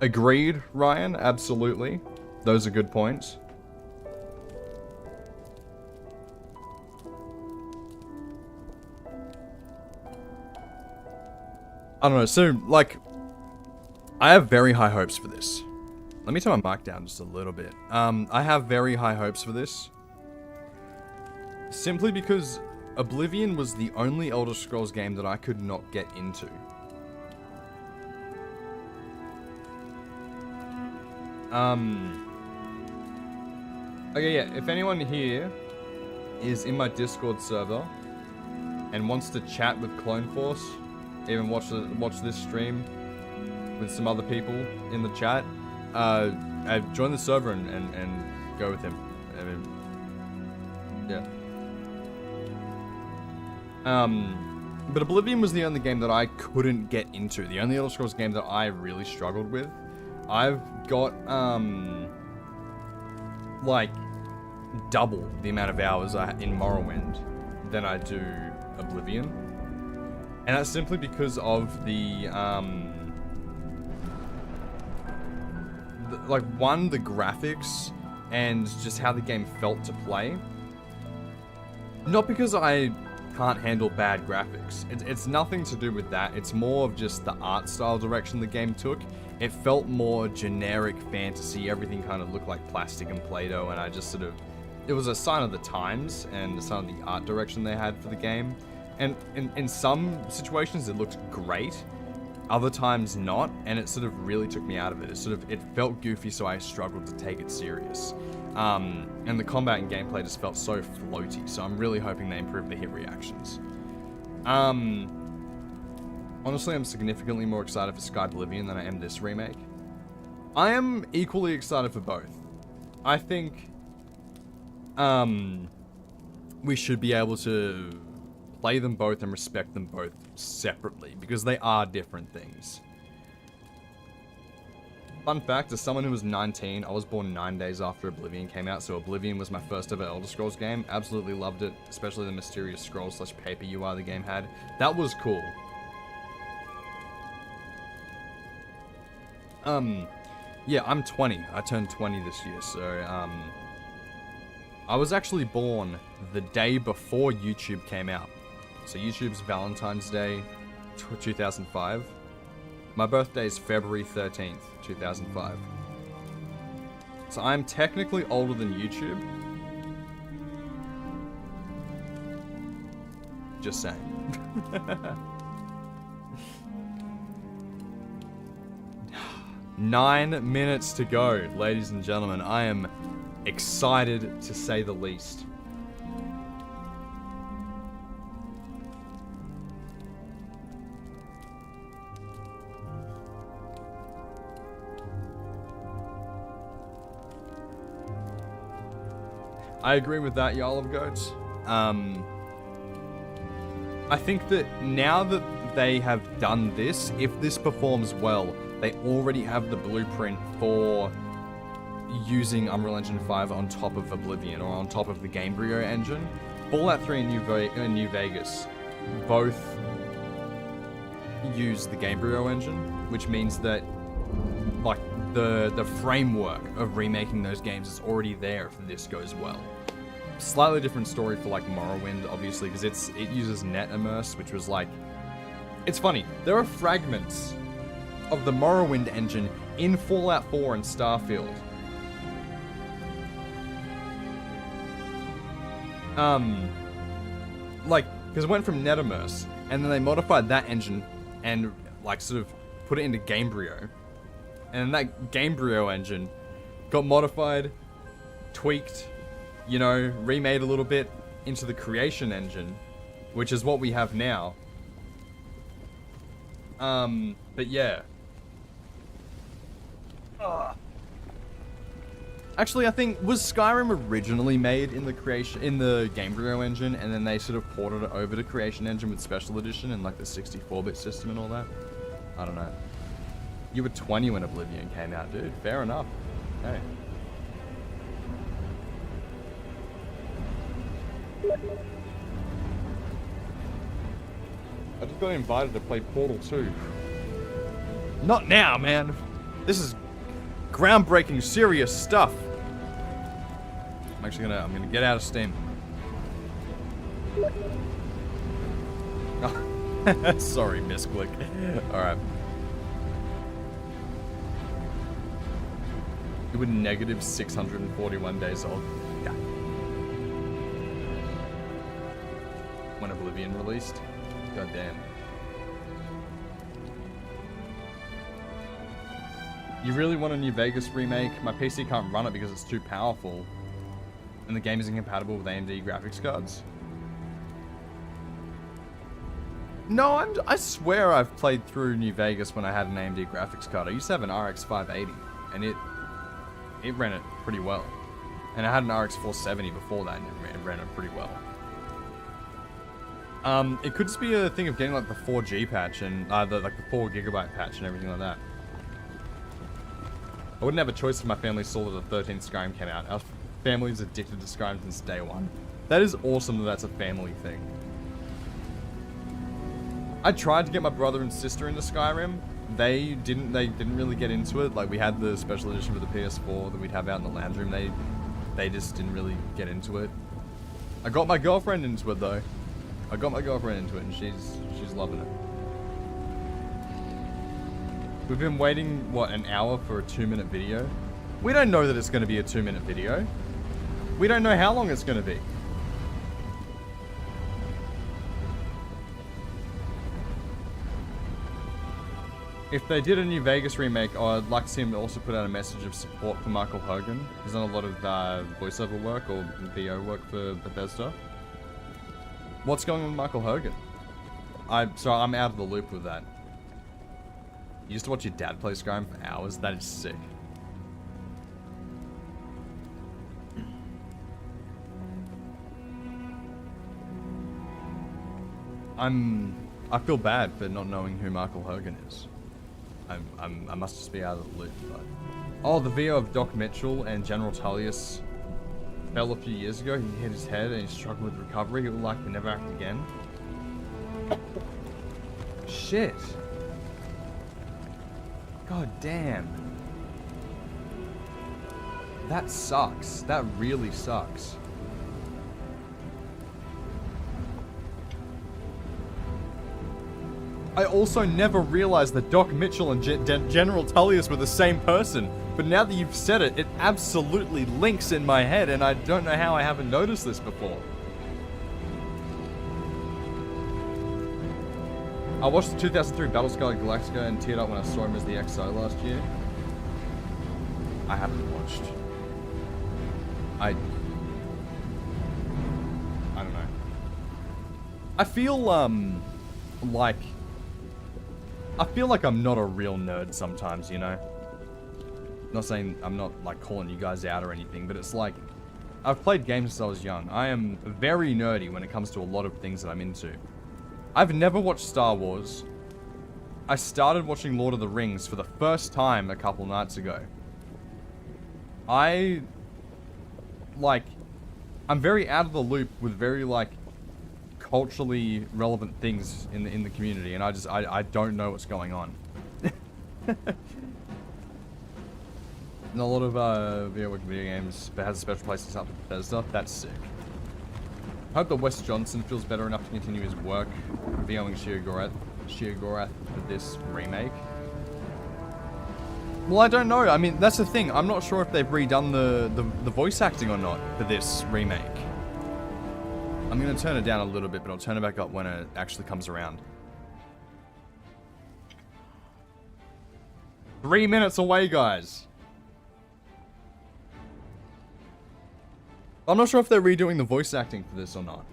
Agreed, Ryan, absolutely. Those are good points. I don't know, so, like, I have very high hopes for this. Let me turn my mic down just a little bit. I have very high hopes for this. Simply because Oblivion was the only Elder Scrolls game that I could not get into. Okay, yeah, if anyone here is in my Discord server and wants to chat with Clone Force, even watch this stream with some other people in the chat, join the server and go with him. I mean, yeah. But Oblivion was the only game that I couldn't get into. The only Elder Scrolls game that I really struggled with. I've got, like, double the amount of hours in Morrowind than I do Oblivion. And that's simply because of the graphics and just how the game felt to play. Not because I can't handle bad graphics. It's nothing to do with that. It's more of just the art style direction the game took. It felt more generic fantasy. Everything kind of looked like plastic and Play-Doh, and I just sort of... It was a sign of the times and a sign of the art direction they had for the game. And in some situations it looked great, other times not, and it sort of really took me out of it. It felt goofy, so I struggled to take it serious. And the combat and gameplay just felt so floaty, so I'm really hoping they improve the hit reactions. Honestly, I'm significantly more excited for Sky Oblivion than I am this remake. I am equally excited for both. I think we should be able to play them both and respect them both separately, because they are different things. Fun fact, as someone who was 19, I was born 9 days after Oblivion came out, so Oblivion was my first ever Elder Scrolls game. Absolutely loved it, especially the mysterious scroll / paper UI the game had. That was cool. Yeah, I'm 20. I turned 20 this year, so, I was actually born the day before YouTube came out. So YouTube's Valentine's Day 2005. My birthday is February 13th, 2005. So I'm technically older than YouTube. Just saying. 9 minutes to go, ladies and gentlemen. I am excited to say the least. I agree with that, y'all of goats. I think that now that they have done this, if this performs well, they already have the blueprint for using Unreal Engine 5 on top of Oblivion, or on top of the Gamebryo engine. Fallout 3 and New Vegas both use the Gamebryo engine, which means that like the framework of remaking those games is already there if this goes well. Slightly different story for like Morrowind, obviously, because it uses net immerse, which was like, it's funny, there are fragments of the Morrowind engine in Fallout 4 and Starfield. Like, because it went from net immerse, and then they modified that engine and like sort of put it into Gamebryo. And that Gamebryo engine got modified, tweaked, you know, remade a little bit into the Creation engine, which is what we have now. But yeah. Actually, I think, was Skyrim originally made in the Gamebryo engine, and then they sort of ported it over to Creation engine with Special Edition and like the 64-bit system and all that? I don't know. You were 20 when Oblivion came out, dude. Fair enough. Hey. I just got invited to play Portal 2. Not now, man. This is groundbreaking, serious stuff. I'm gonna get out of Steam. Sorry, misclick. Alright. You were negative 641 days old. Yeah. When Oblivion released. God damn. You really want a New Vegas remake? My PC can't run it because it's too powerful. And the game is incompatible with AMD graphics cards. No, I swear I've played through New Vegas when I had an AMD graphics card. I used to have an RX 580, and it ran it pretty well. And I had an RX 470 before that, and it ran it pretty well. It could just be a thing of getting like the 4G patch and the 4 gigabyte patch and everything like that. I wouldn't have a choice if my family saw that the 13th Skyrim came out. Our family's addicted to Skyrim since day one. That is awesome that that's a family thing. I tried to get my brother and sister into Skyrim. They didn't really get into it. Like, we had the special edition for the PS4 that we'd have out in the lounge room. They just didn't really get into it. I got my girlfriend into it though. And she's loving it. We've been waiting, what, an hour for a 2-minute video? We don't know that it's going to be a 2-minute video. We don't know how long it's going to be. If they did a new Vegas remake, I'd like to see him also put out a message of support for Michael Hogan. He's done a lot of voiceover work or VO work for Bethesda. What's going on with Michael Hogan? I'm out of the loop with that. You used to watch your dad play Skyrim for hours? That is sick. I feel bad for not knowing who Michael Hogan is. I must just be out of the loop, but... Oh, the VO of Doc Mitchell and General Tullius fell a few years ago. He hit his head and he struggled with recovery. He would like to never act again. Shit. God damn. That sucks. That really sucks. I also never realized that Doc Mitchell and General Tullius were the same person. But now that you've said it, it absolutely links in my head, and I don't know how I haven't noticed this before. I watched the 2003 Battlestar Galactica and teared up when I saw him as the XO last year. I haven't watched. I don't know. I feel like I'm not a real nerd sometimes, you know? Not saying I'm not like calling you guys out or anything, but it's like I've played games since I was young. I am very nerdy when it comes to a lot of things that I'm into. I've never watched Star Wars. I started watching Lord of the Rings for the first time a couple nights ago. I'm very out of the loop with very like culturally relevant things in the community, and I don't know what's going on. And a lot of video games that has a special place up with Bethesda. That's sick. I hope that Wes Johnson feels better enough to continue his work VOing Sheogorath for this remake. Well, I don't know. I mean, that's the thing. I'm not sure if they've redone the voice acting or not for this remake. I'm going to turn it down a little bit, but I'll turn it back up when it actually comes around. 3 minutes away, guys. I'm not sure if they're redoing the voice acting for this or not.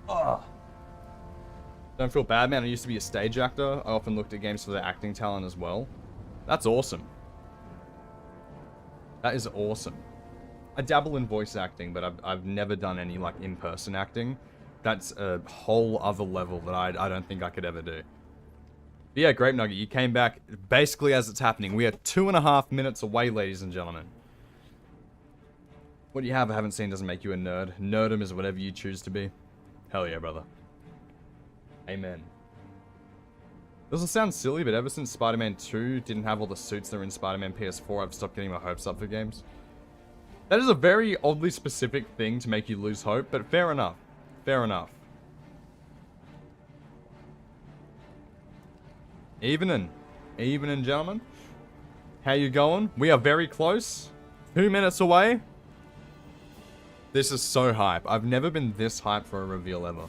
Ugh. Don't feel bad, man. I used to be a stage actor. I often looked at games for their acting talent as well. That's awesome. That is awesome. I dabble in voice acting, but I've never done any, like, in-person acting. That's a whole other level that I don't think I could ever do. But yeah, Grape Nugget, you came back basically as it's happening. We are 2.5 minutes away, ladies and gentlemen. What you have or haven't seen doesn't make you a nerd. Nerdum is whatever you choose to be. Hell yeah, brother. Amen. Doesn't sound silly, but ever since Spider-Man 2 didn't have all the suits that are in Spider-Man PS4, I've stopped getting my hopes up for games. That is a very oddly specific thing to make you lose hope, but fair enough. Fair enough. Evening, gentlemen. How you going? We are very close. 2 minutes away. This is so hype. I've never been this hyped for a reveal ever.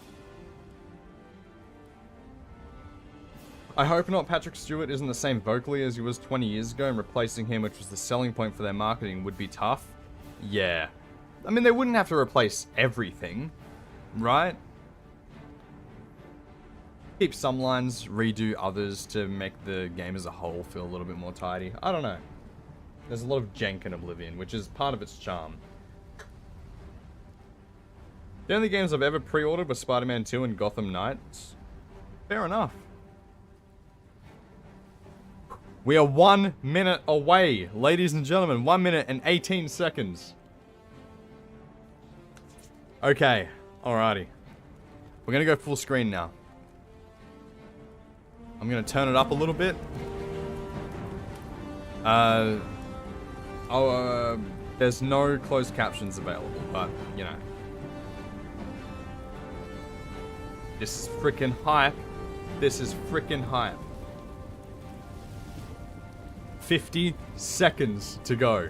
I hope not Patrick Stewart isn't the same vocally as he was 20 years ago, and replacing him, which was the selling point for their marketing, would be tough. Yeah. I mean, they wouldn't have to replace everything, right? Keep some lines, redo others to make the game as a whole feel a little bit more tidy. I don't know. There's a lot of jank in Oblivion, which is part of its charm. The only games I've ever pre-ordered were Spider-Man 2 and Gotham Knights. Fair enough. We are 1 minute away, ladies and gentlemen. 1 minute and 18 seconds. Okay, alrighty. We're gonna go full screen now. I'm gonna turn it up a little bit. There's no closed captions available, but, you know. This is freaking hype. This is freaking hype. 50 seconds to go.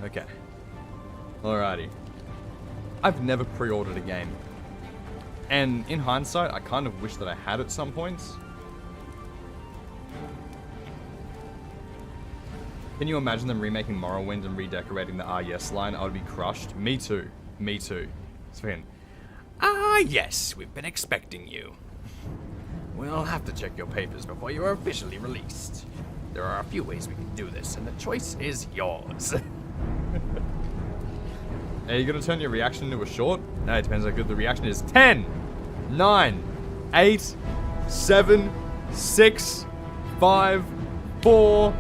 Okay. Alrighty. I've never pre-ordered a game. And in hindsight, I kind of wish that I had at some points. Can you imagine them remaking Morrowind and redecorating the "Ah yes" line? I would be crushed. Me too. Me too. Sven. Ah, yes, we've been expecting you. We'll have to check your papers before you are officially released. There are a few ways we can do this, and the choice is yours. Are you gonna turn your reaction into a short? No, it depends how good the reaction is. 10, 9, 8, 7, 6, 5, 4,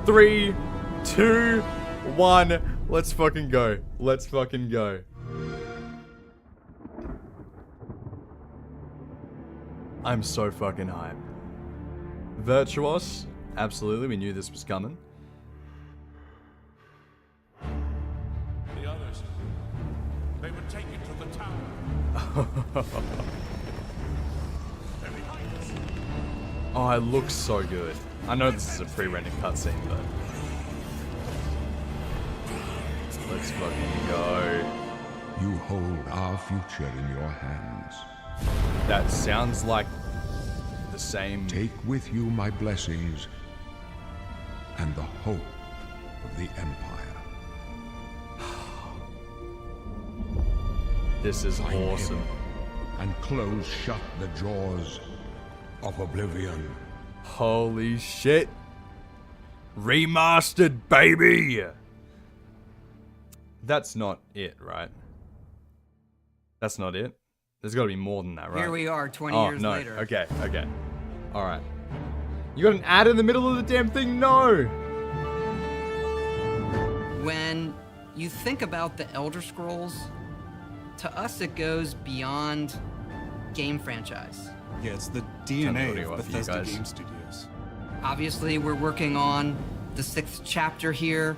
3, 2, 1. Let's fucking go. Let's fucking go. I'm so fucking hyped. Virtuos? Absolutely, we knew this was coming. The others, they would take you to the tower. They're behind us. Oh, it looks so good. I know this is a pre-rendered cutscene, but... let's fucking go. You hold our future in your hands. That sounds like the same... Take with you my blessings and the hope of the Empire. This is Find awesome. him and close shut the jaws of Oblivion. Holy shit. Remastered, baby! That's not it, right? That's not it? There's gotta be more than that, right? Here we are, 20 Oh, years no. later. Okay, okay. Alright. You got an ad in the middle of the damn thing? No! When you think about the Elder Scrolls, to us it goes beyond game franchise. Yeah, it's the Turn the DNA audio of up for you Bethesda guys. Game Studios. Obviously, we're working on the 6th chapter here,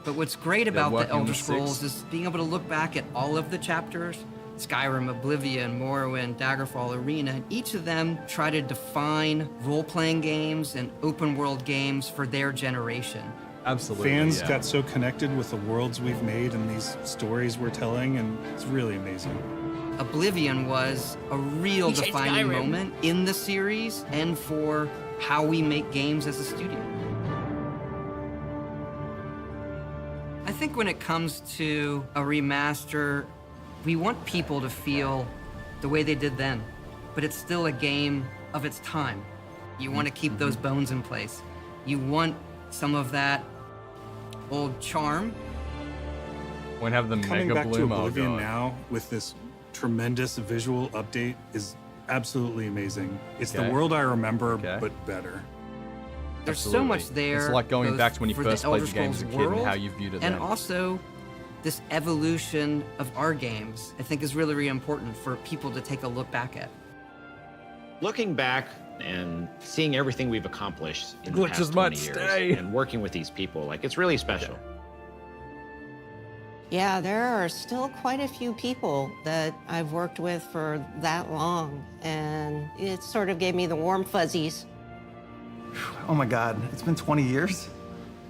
but what's great about the working on Elder the Scrolls 6th. is being able to look back at all of the chapters. Skyrim, Oblivion, Morrowind, Daggerfall, Arena, and each of them try to define role-playing games and open-world games for their generation. Absolutely, Fans yeah. got so connected with the worlds we've made and these stories we're telling, and it's really amazing. Oblivion was a real You changed defining Skyrim. moment in the series and for how we make games as a studio. I think when it comes to a remaster, we want people to feel the way they did then, but it's still a game of its time. You want to keep those bones in place. You want some of that old charm. When have the Coming Mega back to Bloom? Oh, Oblivion God. now with this tremendous visual update is absolutely amazing. It's Okay. the world I remember, Okay. but better. There's Absolutely. so much there. It's like going both back to when you for first the played Elder the game as a Scrolls kid and world, how you viewed it and then. also this evolution of our games, I think is really, really important for people to take a look back at. Looking back and seeing everything we've accomplished in the Glitches past might 20 years stay. and working with these people, like it's really special. Yeah, there are still quite a few people that I've worked with for that long, and it sort of gave me the warm fuzzies. Oh my God, it's been 20 years?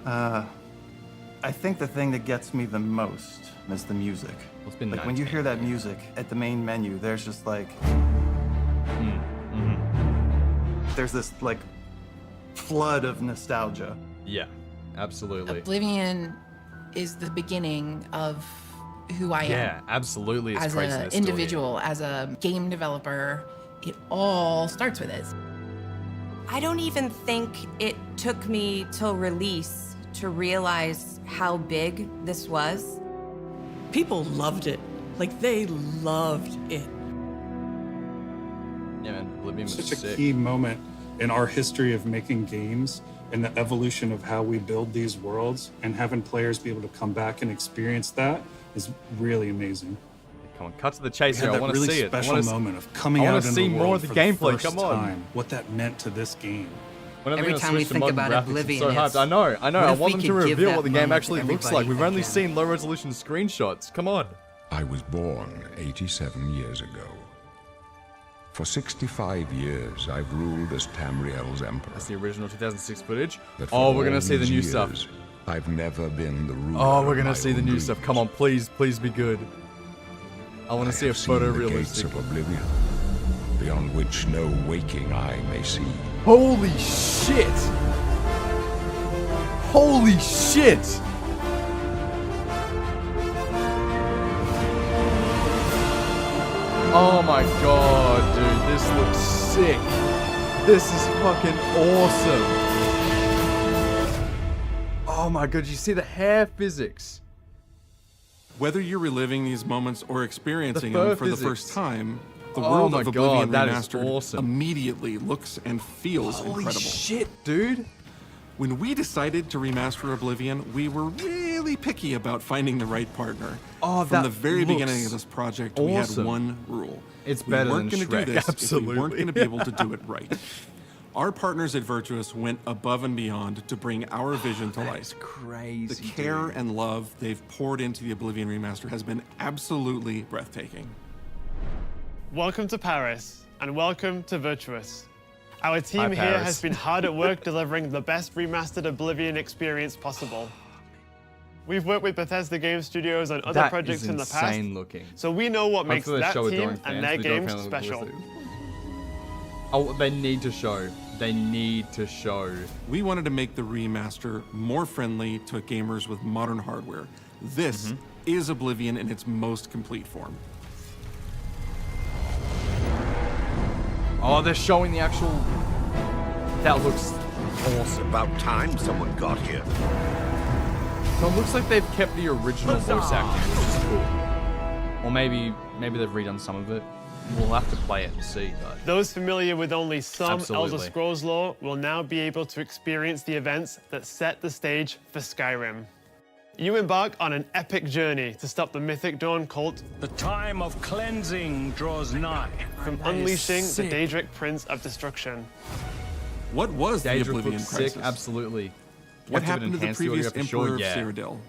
I think the thing that gets me the most is the music. It's been Like when you 19 hear that music at the main menu, there's just like, there's this like flood of nostalgia. Yeah, absolutely. Oblivion is the beginning of who I am. Yeah, absolutely. It's As crazy an that's still here. individual, as a game developer, it all starts with this. I don't even think it took me till release to realize how big this was. People loved it. Like, they loved it. Yeah, man, Oblivion was Such a sick. key moment in our history of making games and the evolution of how we build these worlds, and having players be able to come back and experience that is really amazing. Come on, cut to the chase We here. had I that want to really see it. I special want to moment of coming I out want to into see the more world of the for gameplay. first Come on. time, what that meant to this game. When are they Every gonna time we switch to think modern about graphics? I'm Oblivion, so hyped. it's, I know. I what want if we them to could give reveal that what the game moment to actually looks like. everybody We've only again? seen low-resolution screenshots. Come on. I was born 87 years ago. For 65 years, I've ruled as Tamriel's emperor. That's the original 2006 footage. But for Oh, we're all gonna see the these new stuff. years, I've never been the ruler Oh, we're of gonna my see the own new dreams. stuff. Come on, please, please be good. I want to see a have seen the gates photorealistic. of Oblivion, beyond which no waking eye may see. Holy shit! Holy shit! Oh my god, dude, this looks sick. This is fucking awesome. Oh my god, you see the hair physics? Whether you're reliving these moments or experiencing fur them for physics. the first time, the Oh world my of Oblivion god, that is Remastered awesome. immediately looks and feels Holy incredible. shit, dude. When we decided to remaster Oblivion, we were really picky about finding the right partner. Oh, From that the very looks beginning of this project, we had awesome. one rule. It's we better weren't than gonna do Shrek, this if we weren't absolutely. going to be able to do it right. Our partners at Virtuous went above and beyond to bring our vision to life. That's crazy. The care dude. and love they've poured into the Oblivion remaster has been absolutely breathtaking. Welcome to Paris, and welcome to Virtuous. Our team Hi, here Paris. has been hard at work delivering the best remastered Oblivion experience possible. We've worked with Bethesda Game Studios on other That projects is in the past, insane looking. so we know what makes Hopefully they that show team Adoring and fans, their the Adoring games fans will special. listen. Oh, they need to show. They need to show. We wanted to make the remaster more friendly to gamers with modern hardware. This is Oblivion in its most complete form. Oh, they're showing the actual... That looks awesome. About time someone got here. So it looks like they've kept the original voice acting, which is cool. Or maybe they've redone some of it. We'll have to play it and see, but... Those familiar with only some Absolutely. Elder Scrolls lore will now be able to experience the events that set the stage for Skyrim. You embark on an epic journey to stop the Mythic Dawn cult The time of cleansing draws nigh. from unleashing the Daedric Prince of Destruction. What was the Daedric Oblivion looks crisis? sick, absolutely. What You have to happened to the enhance audio previous for sure, Emperor yeah. of Cyrodiil?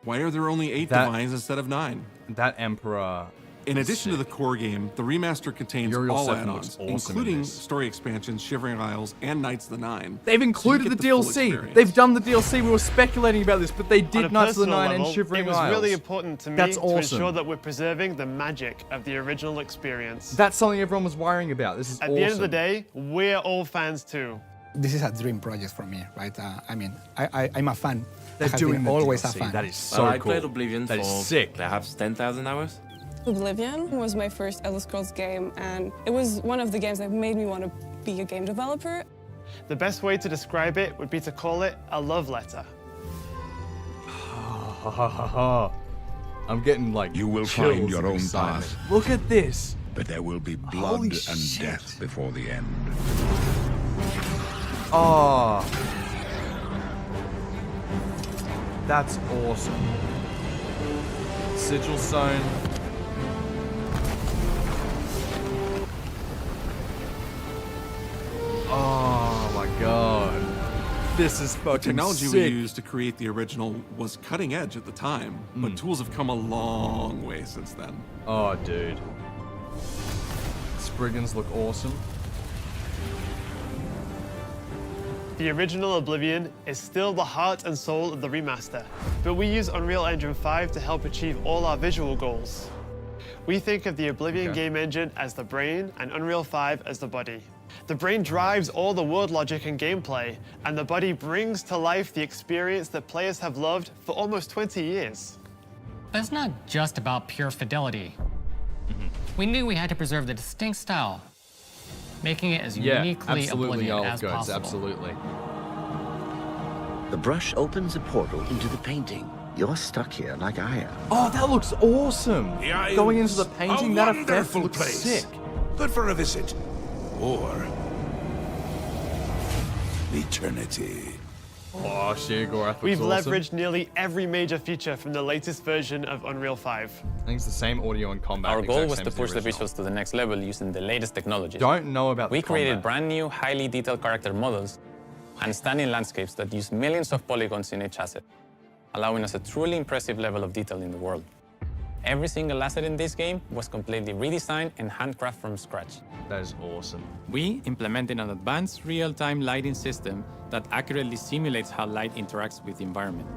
Why are there only 8 That- divines instead of 9? That Emperor... In addition to the core game, the remaster contains Uriel all 7 add-ons, looks awesome in including this. story expansions, Shivering Isles, and Knights of the Nine. They've So you included get the full DLC. experience. They've done the DLC. We were speculating about this, but they On a did Knights of the personal Nine and level, Shivering it was Isles. really important to me That's to awesome. ensure that we're preserving the magic of the original experience. That's something everyone was worrying about. This is At awesome. the end of the day, we're all fans too. This is a dream project for me, right? I mean, I'm a fan. They're I have doing been the always DLC. a fan. That is so I cool. played Oblivion That for is sick. perhaps 10,000 hours. Oblivion was my first Elder Scrolls game, and it was one of the games that made me want to be a game developer. The best way to describe it would be to call it a love letter. I'm getting like You will chills find your of own excitement. path. Look at this. But there will be blood Holy and shit. death before the end. Oh. That's awesome. Sigil Stone. Oh my god. This is fucking The technology sick. we used to create the original was cutting edge at the time, but Mm. tools have come a long way since then. Oh, dude. Spriggans look awesome. The original Oblivion is still the heart and soul of the remaster, but we use Unreal Engine 5 to help achieve all our visual goals. We think of the Oblivion game engine as the brain and Unreal 5 as the body. The brain drives all the world logic and gameplay, and the body brings to life the experience that players have loved for almost 20 years. But it's not just about pure fidelity. We knew we had to preserve the distinct style, making it as uniquely absolutely, Oblivion Olive as Goats, possible. absolutely. The brush opens a portal into the painting. You're stuck here like I am. Oh, that looks awesome. The Going into the Isles, painting, a that effect wonderful looks place. sick. Good for a visit. Or eternity. Oh, Sheer Gorath looks We've awesome. leveraged nearly every major feature from the latest version of Unreal 5. I think it's the same audio and combat. Our goal exact was same to as push the original. visuals to the next level using the latest technologies. Don't know about We the created combat. brand new, highly detailed character models and stunning landscapes that use millions of polygons in each asset, allowing us a truly impressive level of detail in the world. Every single asset in this game was completely redesigned and handcrafted from scratch. That is awesome. We implemented an advanced real-time lighting system that accurately simulates how light interacts with the environment.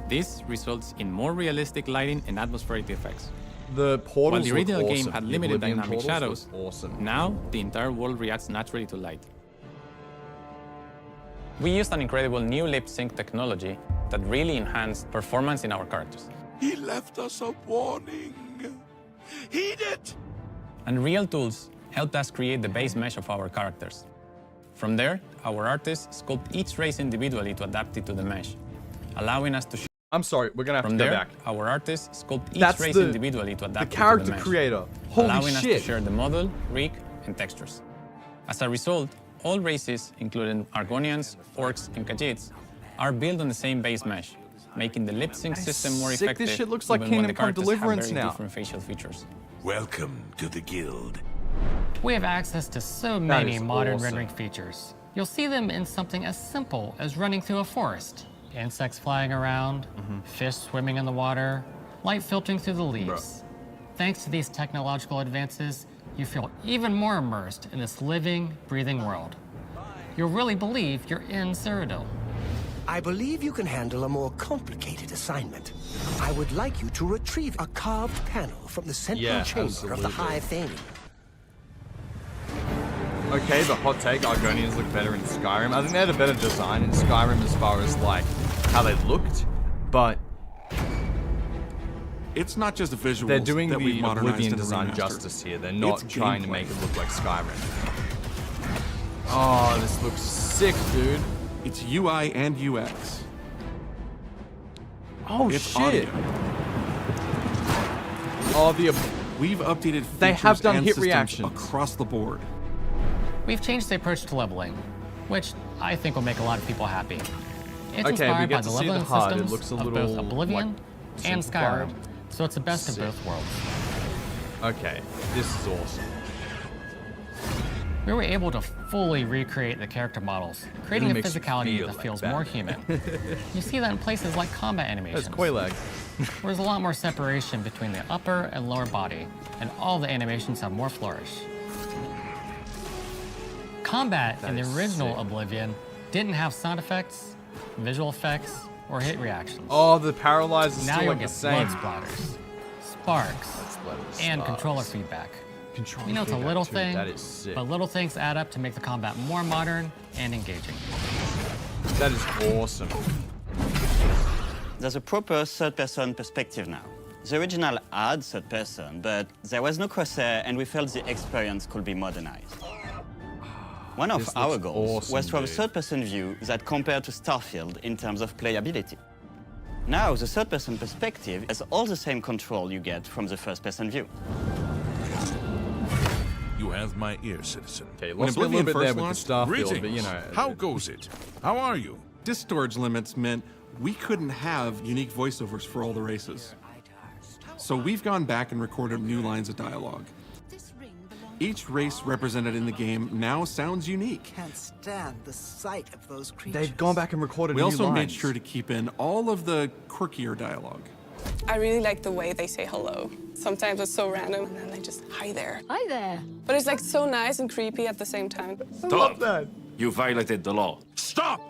This results in more realistic lighting and atmospheric effects. The portals While the original look game awesome. had The limited Oblivion dynamic portals shadows, look awesome. now the entire world reacts naturally to light. We used an incredible new lip sync technology that really enhanced performance in our characters. He left us a warning. Heed it! And real tools helped us create the base mesh of our characters. From there, our artists sculpt each race individually to adapt it to the mesh, allowing us to I'm sorry, we're gonna have to go back. Our artists sculpt each That's race the- individually to adapt the it character to the mesh, creator. Holy allowing us shit. to share the model, rig, and textures. As a result, all races, including Argonians, Orcs, and Khajiits, are built on the same base mesh, making the lip sync system more sick. effective This shit looks like even when Kingdom the Come characters Deliverance have very now. different facial features. Welcome to the guild. We have access to so many modern rendering features. You'll see them in something as simple as running through a forest. Insects flying around, fish swimming in the water, light filtering through the leaves. Thanks to these technological advances, you feel even more immersed in this living, breathing world. You'll really believe you're in Cyrodiil. I believe you can handle a more complicated assignment. I would like you to retrieve a carved panel from the central chamber of the High Thane. Okay, the hot take, Argonians look better in Skyrim. I think they had a better design in Skyrim as far as, like, how they looked, but... It's not just the visuals. They're doing that we've the modernized Oblivion in the design remaster. justice here. They're not It's trying to gameplay. make it look like Skyrim. Oh, this looks sick, dude. It's UI and UX. Oh, it's shit. Audio. Oh, We've updated They have features done and hit systems reactions. across the board. We've changed the approach to leveling, which I think will make a lot of people happy. It's Okay, we inspired get by to the see the leveling HUD. It systems looks a of little, both Oblivion like, and simplified. Skyrim, so it's the best Sick. of both worlds. Okay, this is awesome. We were able to fully recreate the character models, creating a Really makes you physicality feel that like feels Batman. more human. You see that in places like combat animations. That's Quailag. There's a lot more separation between the upper and lower body, and all the animations have more flourish. Combat in the original Oblivion didn't have sound effects, visual effects, or hit reactions. Oh, the paralyzed is Now still you'll like the get same. blood splatters, sparks, and controller feedback. Controller You know, it's a feedback little too. thing, That is sick. but little things add up to make the combat more modern and engaging. That is awesome. There's a proper third-person perspective now. The original had third-person, but there was no crosshair, and we felt the experience could be modernized. One of This our looks goals awesome, was to have a dude. third-person view that compared to Starfield in terms of playability. Now, the third-person perspective has all the same control you get from the first-person view. You have my ear, citizen. Okay, When lost me a little Oblivion bit there first with launched, the Starfield, Greetings. but you know. How goes it? How are you? Disk storage limits meant we couldn't have unique voiceovers for all the races. So we've gone back and recorded new lines of dialogue. Each race represented in the game now sounds unique. Can't stand the sight of those creatures. They've gone back and recorded We new also made lines. sure to keep in all of the quirkier dialogue. I really like the way they say hello. Sometimes it's so random, and then they just, hi there. Hi there. But it's like so nice and creepy at the same time. Stop that. You violated the law. Stop!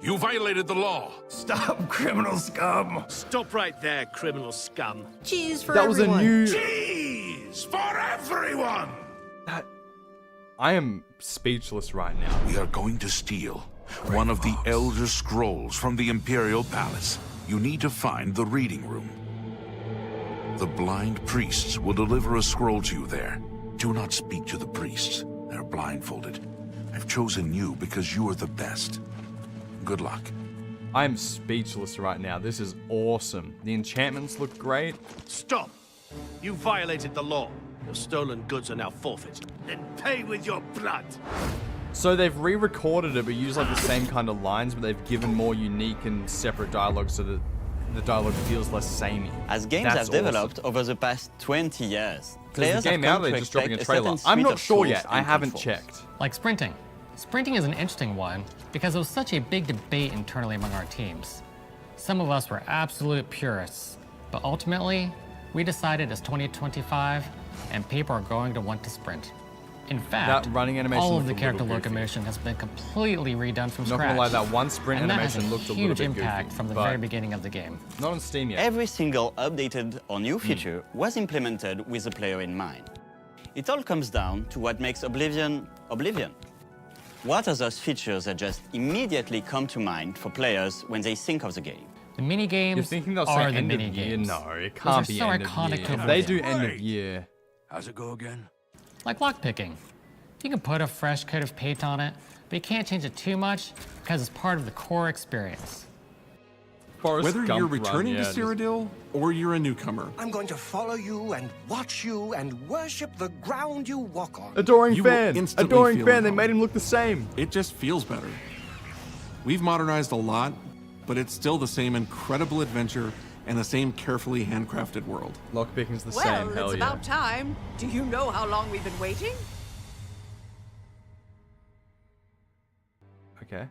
You violated the law. Stop, criminal scum. Stop right there, criminal scum. Cheese for That was a everyone. new. Cheese for everyone! I am speechless right now. We are going to steal one of the Elder Scrolls from the Imperial Palace. You need to find the reading room. The blind priests will deliver a scroll to you there. Do not speak to the priests. They're blindfolded. I've chosen you because you are the best. Good luck. I'm speechless right now. This is awesome. The enchantments look great. Stop! You violated the law. Your stolen goods are now forfeit. Then pay with your blood. So they've re-recorded it, but used like the same kind of lines, but they've given more unique and separate dialogue so that the dialogue feels less samey. As games That's have developed over the past 20 years, players the game have out come there to just dropping a expect trailer. certain I'm suite not of sure tools yet. I and haven't controls. checked. Like sprinting. Sprinting is an interesting one because it was such a big debate internally among our teams. Some of us were absolute purists, but ultimately, we decided it's 2025 and people are going to want to sprint. In fact, that running animation all of the looked a character little goofy. locomotion has been completely redone from Not scratch. gonna lie, that one sprint and animation that has looked a a little huge bit impact goofy, from the but very beginning of the game. Not on Steam yet. Every single updated or new feature was implemented with the player in mind. It all comes down to what makes Oblivion, Oblivion. What are those features that just immediately come to mind for players when they think of the game? The mini games You're thinking they'll are say the end of mini year? games. No, it Those can't are be so end of iconic year. to If they do Oblivion. end of year. How's it go again? Like lockpicking. You can put a fresh coat of paint on it, but you can't change it too much because it's part of the core experience. Whether you're returning to Cyrodiil or you're a newcomer, I'm going to follow you and watch you and worship the ground you walk on. Adoring you will fan. instantly Adoring feel fan. at They home. made him look the same. It just feels better. We've modernized a lot, but it's still the same incredible adventure and the same carefully handcrafted world. Lockpicking's the Well, same. Hell it's yeah. about time. Do you know how long we've been waiting? Okay.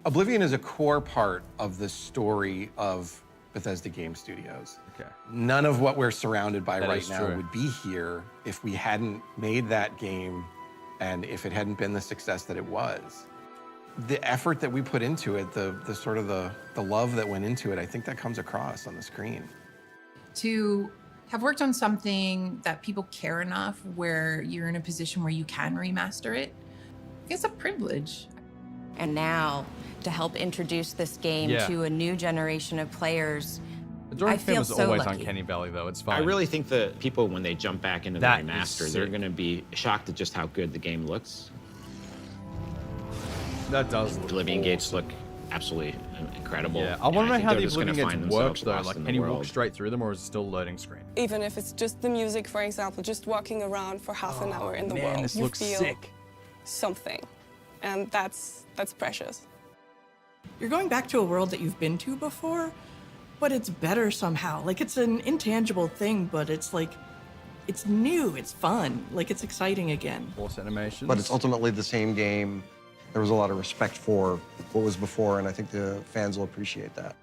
Oblivion is a core part of the story of Bethesda Game Studios. Okay. None of what we're surrounded by That right is now true. would be here if we hadn't made that game and if it hadn't been the success that it was. The effort that we put into it, the sort of the love that went into it, I think that comes across on the screen. To have worked on something that people care enough where you're in a position where you can remaster it, it's a privilege. And now, to help introduce this game Yeah. to a new generation of players, Adoring I fan feel was so always lucky. Uncanny Valley, though. It's I fine. really think that people, when they jump back into the That is remaster, they're sick. going to be shocked at just how good the game looks. That does look Oblivion awesome. gates look absolutely incredible. Yeah, I want to and know think how they're the just gonna Oblivion find gates work, themselves though. lost Like, in can the you walk world. straight through them, or is it still loading screen? Even if it's just the music, for example, just walking around for half an hour in the man, world, this you looks feel sick. something, and that's precious. You're going back to a world that you've been to before, but it's better somehow. Like, it's an intangible thing, but it's like, it's new, it's fun, like it's exciting again. Force animations. But it's ultimately the same game. There was a lot of respect for what was before, and I think the fans will appreciate that.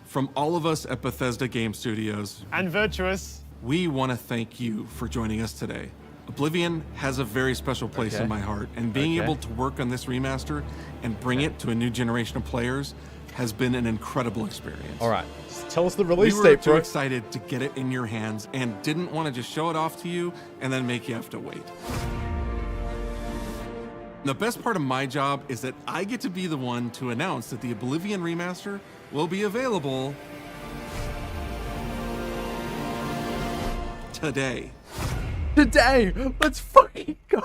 From all of us at Bethesda Game Studios And Virtuous, we want to thank you for joining us today. Oblivion has a very special place Okay. in my heart, and being Okay. able to work on this remaster and bring it to a new generation of players has been an incredible experience. All right, just tell us the release we were date, too bro. excited to get it in your hands and didn't want to just show it off to you and then make you have to wait. The best part of my job is that I get to be the one to announce that the Oblivion remaster will be available today. Today, let's fucking go.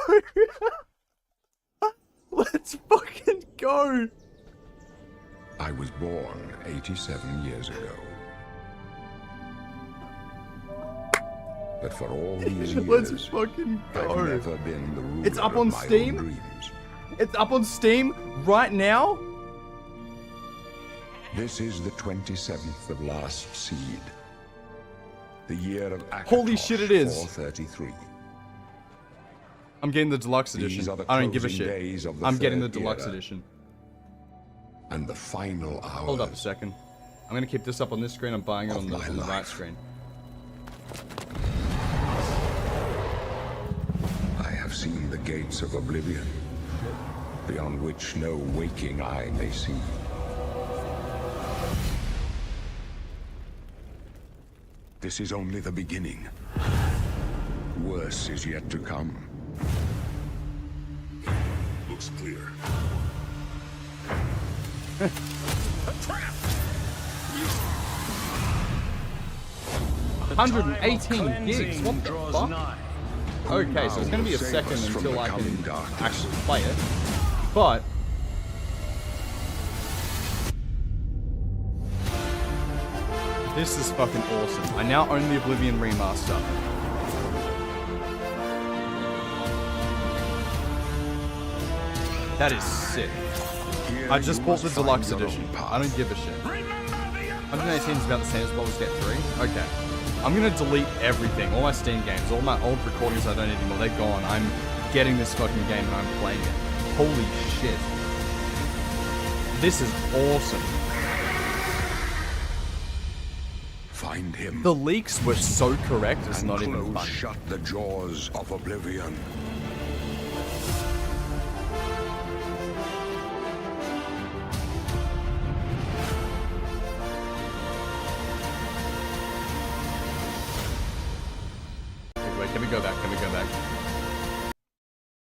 Let's fucking go. I was born 87 years ago. But for all these years, Let's fucking go. I've never been the ruler It's up on of my Steam? own dreams. It's up on Steam right now. This is the 27th of Last Seed. The year of Akatosh, Holy shit, it is. 433. I'm getting the deluxe These edition. are the I don't give a closing shit. days of the I'm getting the third deluxe era. edition. And the final hour. Hold up a second. I'm gonna keep this up on this screen. I'm buying it on the right life. screen. I have seen the gates of Oblivion, beyond which no waking eye may see. This is only the beginning. Worse is yet to come. Looks clear. 118 gigs. What the fuck? Okay, so it's gonna be a second until I can actually play it. But this is fucking awesome. I now own the Oblivion remaster. That is sick. I just bought the deluxe edition. I don't give a shit. 118 is about the same as Baldur's Gate 3. Okay. I'm gonna delete everything. All my Steam games, all my old recordings I don't need anymore. They're gone. I'm getting this fucking game and I'm playing it. Holy shit. This is awesome. find him. The leaks were so correct, it's not even Close funny. shut the jaws of Oblivion. Wait, can we go back? Can we go back?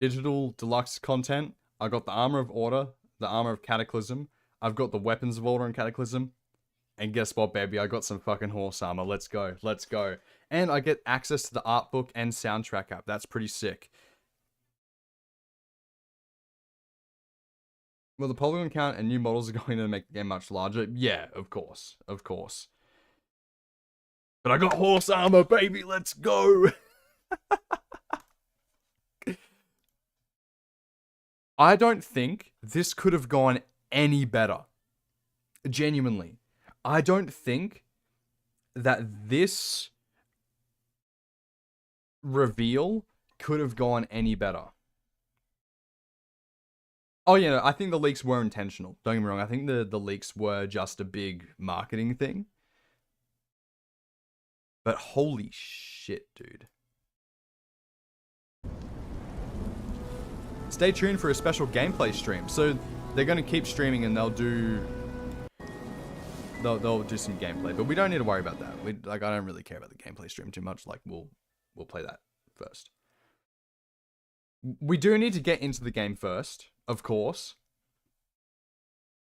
Digital deluxe content. I got the Armor of Order, the Armor of Cataclysm. I've got the Weapons of Order and Cataclysm. And guess what, baby? I got some fucking horse armor. Let's go. Let's go. And I get access to the art book and soundtrack app. That's pretty sick. Well, the polygon count and new models are going to make the game much larger. Yeah, of course. Of course. But I got horse armor, baby. Let's go. I don't think this could have gone any better. Genuinely. I don't think that this reveal could have gone any better. Oh yeah, I think the leaks were intentional. Don't get me wrong. I think the leaks were just a big marketing thing. But holy shit, dude. Stay tuned for a special gameplay stream. So they're going to keep streaming and they'll do some gameplay, but we don't need to worry about that. I don't really care about the gameplay stream too much. Like we'll play that first. We do need to get into the game first, of course.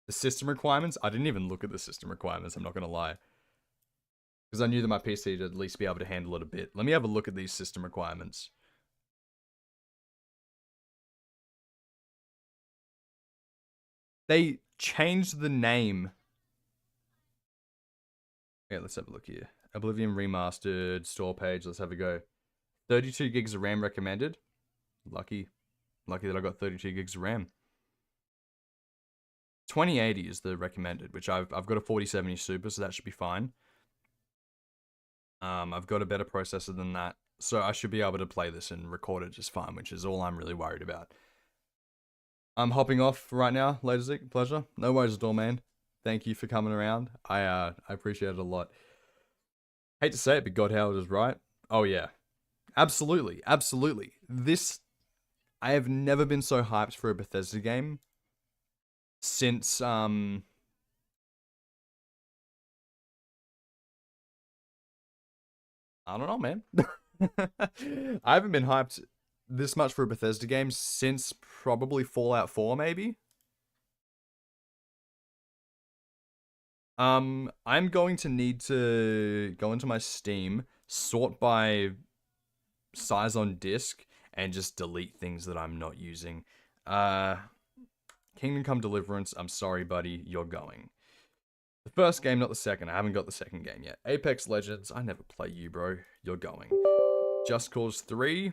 The system requirements. I didn't even look at the system requirements. I'm not going to lie. Because I knew that my PC would at least be able to handle it a bit. Let me have a look at these system requirements. They changed the name. Okay, let's have a look here. Oblivion Remastered, store page, let's have a go. 32 gigs of RAM recommended. Lucky that I got 32 gigs of RAM. 2080 is the recommended, which I've got a 4070 Super, so that should be fine. I've got a better processor than that, so I should be able to play this and record it just fine, which is all I'm really worried about. I'm hopping off right now, Laserzik. Pleasure. No worries at all, man. Thank you for coming around. I appreciate it a lot. Hate to say it, but God Howard is right. Oh yeah. Absolutely. Absolutely. I have never been so hyped for a Bethesda game since, I don't know, man. I haven't been hyped this much for a Bethesda game since probably Fallout 4, maybe. I'm going to need to go into my Steam, sort by size on disk, and just delete things that I'm not using. Kingdom Come Deliverance, I'm sorry, buddy, you're going. The first game, not the second. I haven't got the second game yet. Apex Legends, I never play you, bro. You're going. Just Cause 3.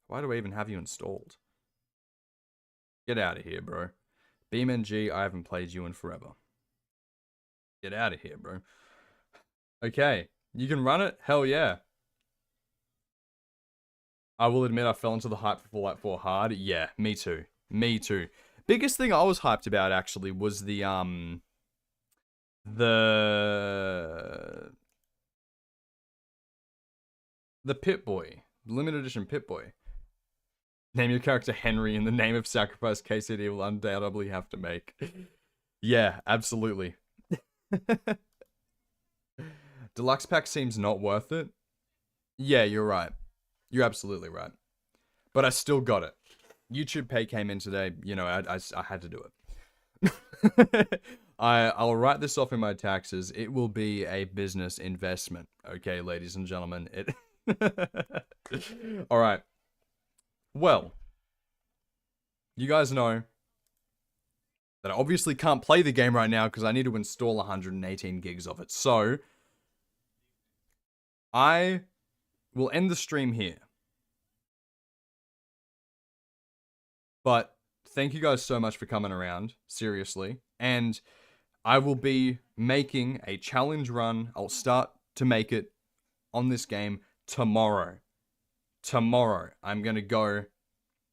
Why do I even have you installed? Get out of here, bro. BeamNG, I haven't played you in forever. Get out of here, bro. Okay, you can run it? Hell yeah. I will admit I fell into the hype for Fallout 4 hard. Yeah, me too. Me too. Biggest thing I was hyped about, actually, was the Pip-Boy. Limited edition Pip-Boy. Name your character Henry in the name of sacrifice KCD will undoubtedly have to make. Yeah, absolutely. Deluxe pack seems not worth it. Yeah, you're right. You're absolutely right. But I still got it. YouTube pay came in today. You know, I had to do it. I'll write this off in my taxes. It will be a business investment. Okay, ladies and gentlemen. All right. Well, you guys know that I obviously can't play the game right now because I need to install 118 gigs of it. So, I will end the stream here. But thank you guys so much for coming around, seriously. And I will be making a challenge run. I'll start to make it on this game tomorrow. Tomorrow, I'm going to go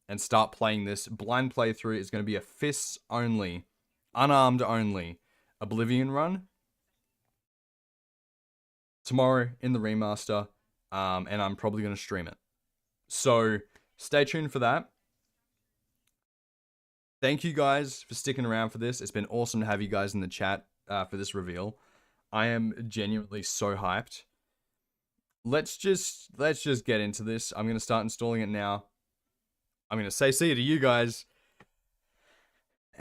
and start playing this. Blind playthrough is going to be a fists only, unarmed only Oblivion run. tomorrow in the remaster, and I'm probably going to stream it. So stay tuned for that. Thank you guys for sticking around for this. It's been awesome to have you guys in the chat for this reveal. I am genuinely so hyped. Let's just get into this. I'm going to start installing it now. I'm going to say see you to you guys.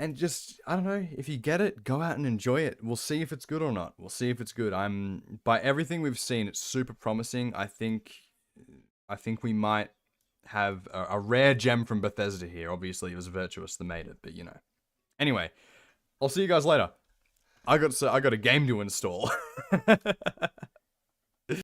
And just, I don't know, if you get it, go out and enjoy it. We'll see if it's good or not. We'll see if it's good. By everything we've seen, it's super promising. I think we might have a rare gem from Bethesda here. Obviously, it was Virtuous that made it, but you know. Anyway, I'll see you guys later. I got a game to install.